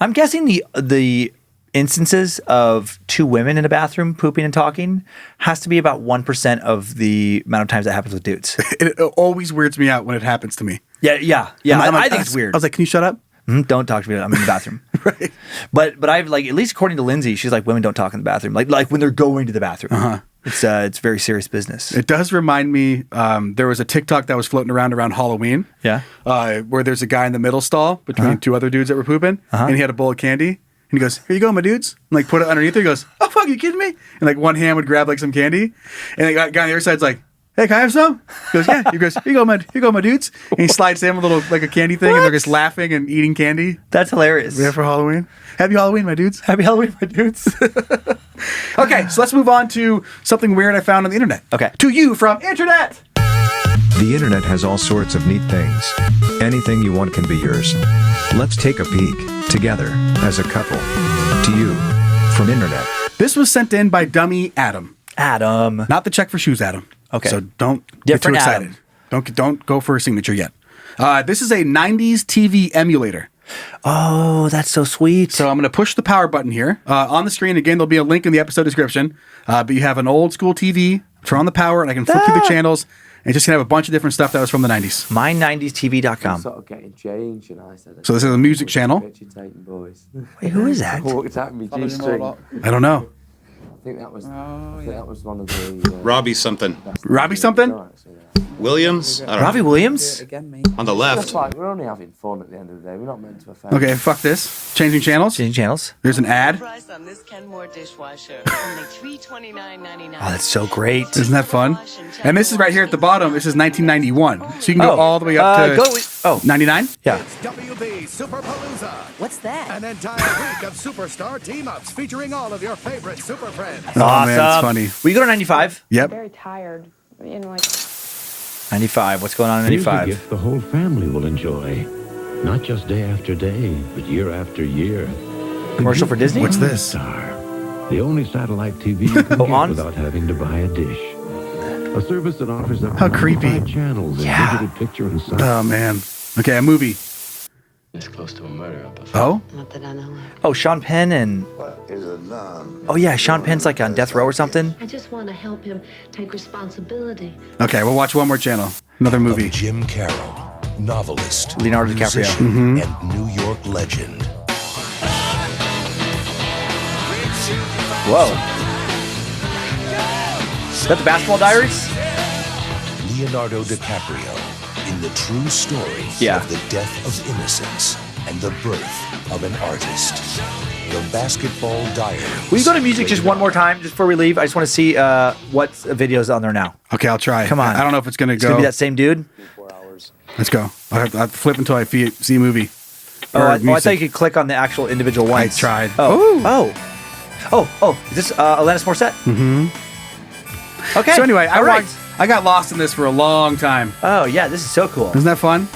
I'm guessing the instances of two women in a bathroom pooping and talking has to be about 1% of the amount of times that happens with dudes. It always weirds me out when it happens to me. Yeah. I think it's weird. I was like, can you shut up? Don't talk to me. I'm in the bathroom. Right. But I've like, at least according to Lindsay, she's like, women don't talk in the bathroom. Like when they're going to the bathroom. It's very serious business. It does remind me. There was a TikTok that was floating around Halloween. Yeah. Where there's a guy in the middle stall between two other dudes that were pooping, and he had a bowl of candy. And he goes, "Here you go, my dudes." And like put it underneath there. He goes, "Oh fuck, you kidding me?" And like one hand would grab like some candy, and the guy on the other side's like, "Hey, can I have some?" He goes, "Yeah." He goes, "Here you go, my dudes." And he slides in a little like a candy thing, and they're just laughing and eating candy. That's hilarious. Yeah, for Halloween. Happy Halloween, my dudes. Happy Halloween, my dudes. Okay, so let's move on to something weird I found on the internet. Okay. To you from internet. The internet has all sorts of neat things. Anything you want can be yours. Let's take a peek, together, as a couple. To you, from internet. This was sent in by Dummy Adam. Adam. Not the check for shoes, Adam. Okay. So don't get too excited. Don't go for a signature yet. This is a 90s TV emulator. Oh, that's so sweet. So I'm going to push the power button here. On the screen, again, there'll be a link in the episode description. But you have an old school TV. Turn on the power, and I can flip through the channels. And just gonna have a bunch of different stuff that was from the 90s. My90stv.com. Sort of getting changed, and I said, So this is a music channel. Wait, who is that? Walked out me G-string. I don't know. I think that was one of the Robbie something. Robbie something? Williams? I don't Robbie know. Williams? On the left. Just like, we're only having fun at the end of the day. We're not meant to offend. Okay, fuck this. Changing channels. There's an ad. Price on this Kenmore dishwasher, only $329.99. Oh, that's so great. Isn't that fun? And this is right here at the bottom. This is 1991. So you can go all the way up to 99? Yeah. WB Superpalooza. What's that? An entire week of superstar team-ups featuring all of your favorite super friends. Oh, man, it's funny. We go to 95? Yep. Very tired. You know, like 95. What's going on in 95? Here's a gift the whole family will enjoy. Not just day after day, but year after year. Commercial for Disney? What's this? Star, the only satellite TV you can get without having to buy a dish. A service that offers up How creepy. 5 channels and digital picture and sound. Oh, man. Okay, a movie. It's close to a murder up Oh? Not that I know. Oh, Sean Penn and... Oh, yeah, Sean Penn's like on death row or something. I just want to help him take responsibility. Okay, we'll watch one more channel. Another movie. Jim Carroll, novelist, Leonardo DiCaprio. musician, and New York legend. Whoa. Is that the Basketball Diaries? Leonardo DiCaprio in the true story of the death of innocence and the birth of an artist. The Basketball Diaries. Will you go to music just one more time, just before we leave? I just want to see what video's on there now. Okay, I'll try. Come on. I don't know if it's going to go. It's going to be that same dude? Let's go. I'll have to flip until I see a movie. I thought you could click on the actual individual ones. I tried. Is this Alanis Morissette? Mm-hmm. Okay. So anyway, all right. I got lost in this for a long time. Oh, yeah, this is so cool. Isn't that fun?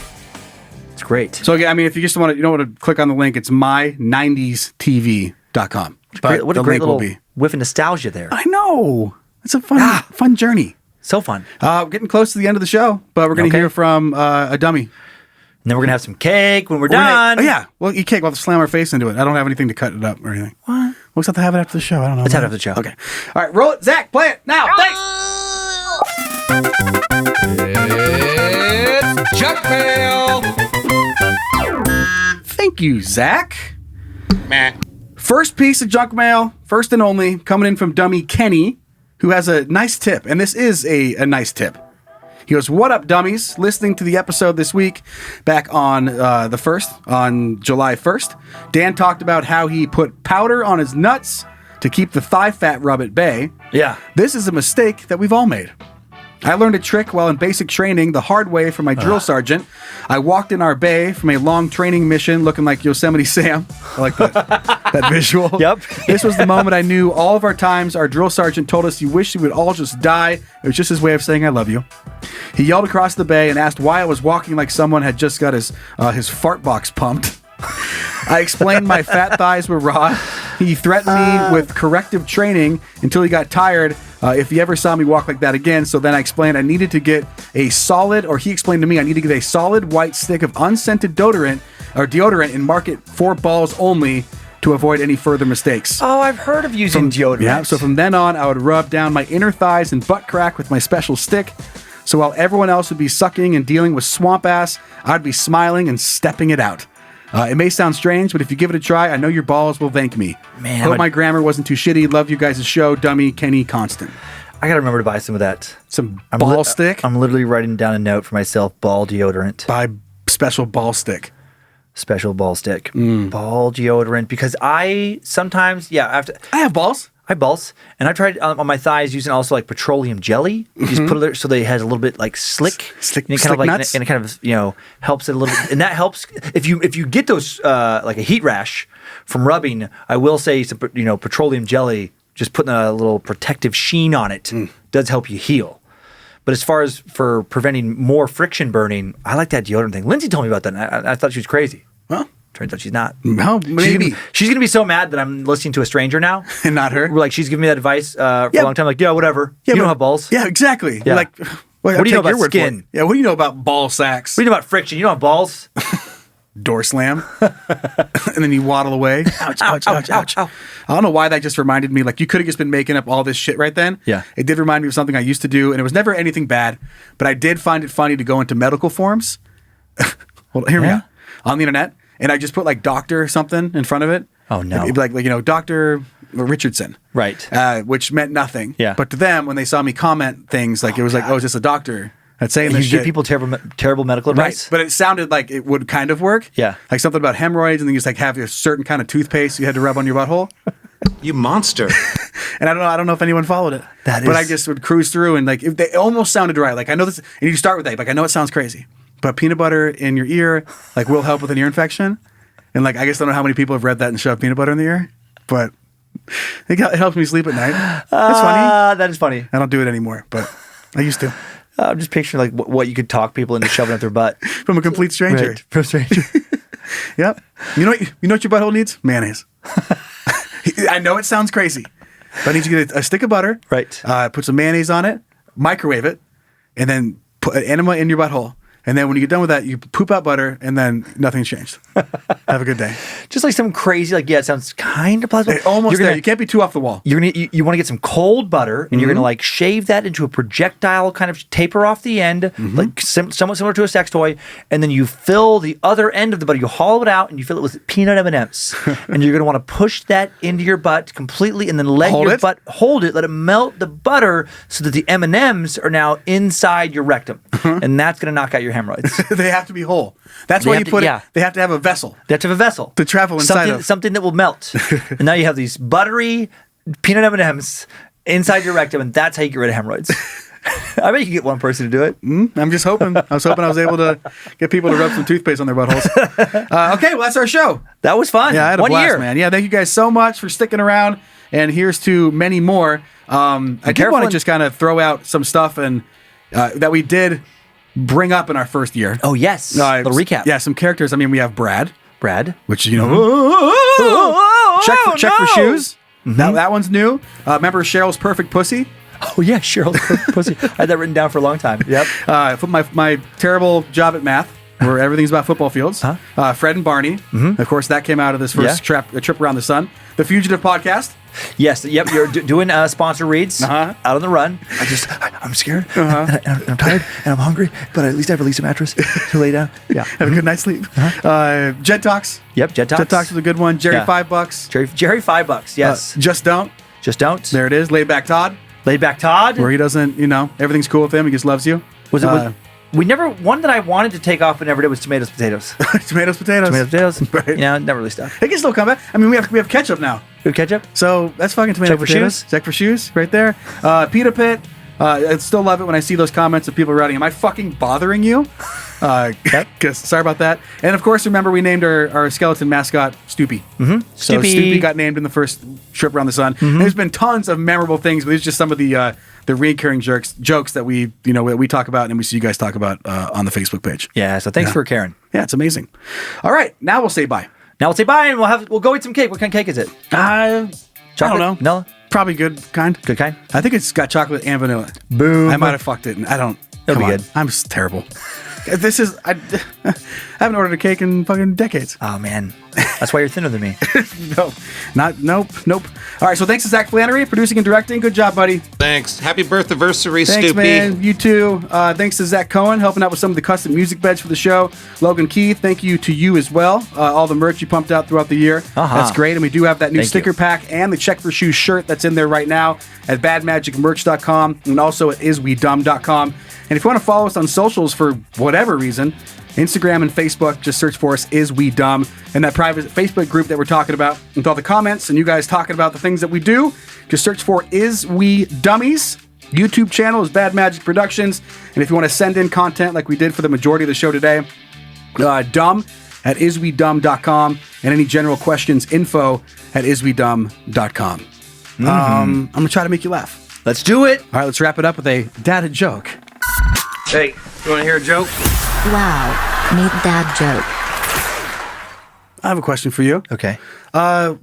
It's great. So again, I mean, if you just want to, you don't want to click on the link, it's my90stv.com. What a great little whiff of nostalgia there. I know. It's a fun journey. So fun. Getting close to the end of the show, but we're going to hear from a dummy. And then we're going to have some cake when we're done. Well, eat cake. We'll have to slam our face into it. I don't have anything to cut it up or anything. What? We'll just have to have it after the show. I don't know. Let's have it after the show. Okay. All right, roll it. Zach, play it now. Thanks. It's Junk Mail. Thank you, Zach. First piece of junk mail, first and only, coming in from Dummy Kenny, who has a nice tip, and this is a nice tip. He goes, "What up, dummies? Listening to the episode this week, back on on July 1st, Dan talked about how he put powder on his nuts to keep the thigh fat rub at bay. Yeah. This is a mistake that we've all made. I learned a trick while in basic training the hard way from my drill sergeant. I walked in our bay from a long training mission looking like Yosemite Sam. I like that visual. Yep. This was the moment I knew all of our times our drill sergeant told us you wish you would all just die. It was just his way of saying I love you. He yelled across the bay and asked why I was walking like someone had just got his fart box pumped. I explained my fat thighs were raw. He threatened me with corrective training until he got tired if he ever saw me walk like that again. So then I explained I needed to get a solid, or he explained to me I need to get a solid white stick of unscented deodorant and mark it 4 balls only to avoid any further mistakes. Oh, I've heard of using deodorant. Yeah, so from then on, I would rub down my inner thighs and butt crack with my special stick. So while everyone else would be sucking and dealing with swamp ass, I'd be smiling and stepping it out. It may sound strange, but if you give it a try, I know your balls will thank me. Man, hope my grammar wasn't too shitty. Love you guys' show. Dummy, Kenny, Constant. I gotta remember to buy some of that. Some ball stick? I'm literally writing down a note for myself. Ball deodorant. Buy special ball stick. Special ball stick. Ball deodorant. Because I sometimes, I have balls. I have balls. And I tried on my thighs using also like petroleum jelly. You just put it there so they has a little bit like slick. Slick nuts. And it kind of, helps it a little bit. And that helps if you get those like a heat rash from rubbing, I will say some, petroleum jelly, just putting a little protective sheen on it does help you heal. But as far as for preventing more friction burning, I like that deodorant thing. Lindsay told me about that, and I thought she was crazy. Well, turns out she's not. No, maybe. She's gonna be so mad that I'm listening to a stranger now. And not her? Like, she's giving me that advice for a long time. Like, whatever. Yeah, you don't have balls. Yeah, exactly. Yeah. Like, what do you know about skin? Yeah, what do you know about ball sacks? What do you know about friction? You don't have balls? Door slam. And then you waddle away. Ouch, ouch, ouch, ouch. I don't know why that just reminded me. Like, you could have just been making up all this shit right then. Yeah. It did remind me of something I used to do, and it was never anything bad, but I did find it funny to go into medical forums. Hold on, hear me out. On the internet. And I just put like doctor something in front of it. Oh, no. It'd be like, Dr. Richardson. Right. Which meant nothing. Yeah. But to them, when they saw me comment things, like it was like, oh, it's just a doctor that's saying this You shit. give people terrible medical advice? Right. But it sounded like it would kind of work. Yeah. Like something about hemorrhoids, and then you just like have a certain kind of toothpaste you had to rub on your butthole. You monster. And I don't know if anyone followed it. But I just would cruise through, and like, if they almost sounded right. Like, I know this, and you start with that. Like, I know it sounds crazy, but peanut butter in your ear, like, will help with an ear infection. And like, I guess I don't know how many people have read that and shoved peanut butter in the ear, but it helps me sleep at night. That's funny. That is funny. I don't do it anymore, but I used to. I'm just picturing like what you could talk people into shoving up their butt from a complete stranger. Right, from a stranger. Yep. You know what your butthole needs? Mayonnaise. I know it sounds crazy, but I need you to get a stick of butter. Right. Put some mayonnaise on it, microwave it, and then put an enema in your butthole. And then when you get done with that, you poop out butter, and then nothing's changed. Have a good day. Just like some crazy, it sounds kind of plausible. Almost there. You can't be too off the wall. You want to get some cold butter, and you're gonna like shave that into a projectile, kind of taper off the end, like somewhat similar to a sex toy, and then you fill the other end of the butter. You hollow it out, and you fill it with peanut M&Ms, and you're gonna want to push that into your butt completely, and then let your butt hold it, let it melt the butter, so that the M&Ms are now inside your rectum, and that's gonna knock out your hemorrhoids. They have to be whole. That's why you put it. They have to have a vessel. They have to have a vessel to travel inside of. Something that will melt. And now you have these buttery peanut M&Ms inside your rectum, and that's how you get rid of hemorrhoids. I bet you can get one person to do it. I'm just hoping. I was hoping I was able to get people to rub some toothpaste on their buttholes. Okay, well, that's our show. That was fun. Yeah, I had a 1 blast, year, man. Yeah, thank you guys so much for sticking around. And here's to many more. I did want to just kind of throw out some stuff and that we did bring up in our first year. Oh, yes. Little recap. Yeah, some characters. I mean, we have Brad, check which, check for shoes. That one's new. Remember Cheryl's Perfect Pussy? Oh, yeah, Cheryl's Perfect Pussy. I had that written down for a long time. Yep. My terrible job at math, where everything's about football fields. Fred and Barney. Of course, that came out of this first trip around the sun. The Fugitive podcast. Yes. Yep. You're doing sponsor reads out on the run. I'm scared. And I'm tired and I'm hungry, but at least I have at least a mattress to lay down. Yeah. Have a good night's sleep. Jed Talks. Yep. Jed Talks. Jed Talks is a good one. Jerry $5. Jerry $5. Yes. Just Don't. Just Don't. There it is. Laid Back Todd. Laid Back Todd. Where he doesn't, everything's cool with him. He just loves you. Was it? We never, one that I wanted to take off but never did was Tomatoes Potatoes. Tomatoes Potatoes. Right. Never really stuck. It can still come back. I mean, we have ketchup now. We have ketchup? So that's fucking Tomato Potatoes. Shoes? Check for shoes right there. Pita Pit. I still love it when I see those comments of people writing, am I fucking bothering you? Sorry about that. And of course, remember we named our skeleton mascot Stoopy. Mm-hmm. So Stoopy got named in the first trip around the sun. And there's been tons of memorable things, but these are just some of the recurring jokes that we talk about and we see you guys talk about on the Facebook page. Yeah. So thanks for Karen. Yeah, it's amazing. All right, now we'll say bye. Now we'll say bye, and we'll go eat some cake. What kind of cake is it? I don't know. No. Probably good kind. Good kind. I think it's got chocolate and vanilla. Boom. I might have fucked it. And I don't. It'll be good. I'm terrible. I haven't ordered a cake in fucking decades. Oh man, that's why you're thinner than me. Nope. All right, so thanks to Zach Flannery, producing and directing. Good job, buddy. Thanks. Happy birthday-versary, Thanks, Stoopy. man. You too. Thanks to Zach Cohen, helping out with some of the custom music beds for the show. Logan Keith, thank you to you as well. All the merch you pumped out throughout the year. That's great. And we do have that new sticker pack and the Check for Shoes shirt that's in there right now at badmagicmerch.com and also at iswedumb.com. And if you want to follow us on socials for whatever reason, Instagram and Facebook, just search for us, Is We Dumb, and that private Facebook group that we're talking about, with all the comments and you guys talking about the things that we do, just search for Is We Dummies. YouTube channel is Bad Magic Productions, and if you want to send in content like we did for the majority of the show today, dumb at iswedumb.com, and any general questions, info at iswedumb.com. I'm going to try to make you laugh. Let's do it. All right, let's wrap it up with a dad joke. Hey, you want to hear a joke? Wow, meet dad joke. I have a question for you. Okay.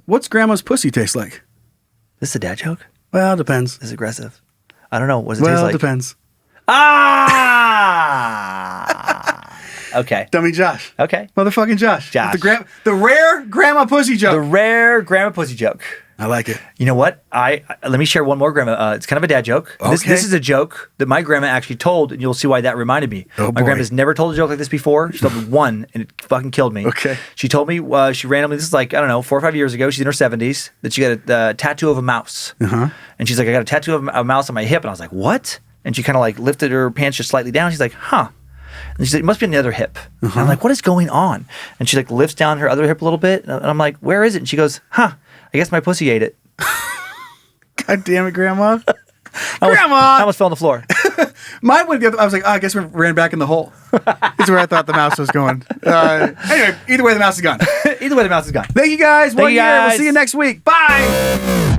What's grandma's pussy taste like? This is a dad joke? Well, it depends. It's aggressive. I don't know. What does it taste like? Well, it depends. Okay. Dummy Josh. Okay. Motherfucking Josh. Josh. The rare grandma pussy joke. The rare grandma pussy joke. I like it. You know what? Let me share one more grandma. It's kind of a dad joke. Okay. This is a joke that my grandma actually told, and you'll see why that reminded me. Oh, my grandma's never told a joke like this before. She told me one, and it fucking killed me. Okay. She told me she randomly, this is like, I don't know, 4 or 5 years ago. She's in her 70s, that she got a tattoo of a mouse. Uh-huh. And she's like, I got a tattoo of a mouse on my hip. And I was like, what? And she kind of like lifted her pants just slightly down. She's like, huh. And she's like, it must be on the other hip. And I'm like, what is going on? And she like lifts down her other hip a little bit. And I'm like, where is it? And she goes, huh, I guess my pussy ate it. God damn it, Grandma. I almost fell on the floor. Mine went the other. I was like, I guess we ran back in the hole. Is where I thought the mouse was going. Anyway, either way, the mouse is gone. Either way, the mouse is gone. Thank you guys. Thank you guys. We'll see you next week. Bye.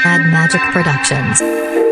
Bad Magic Productions.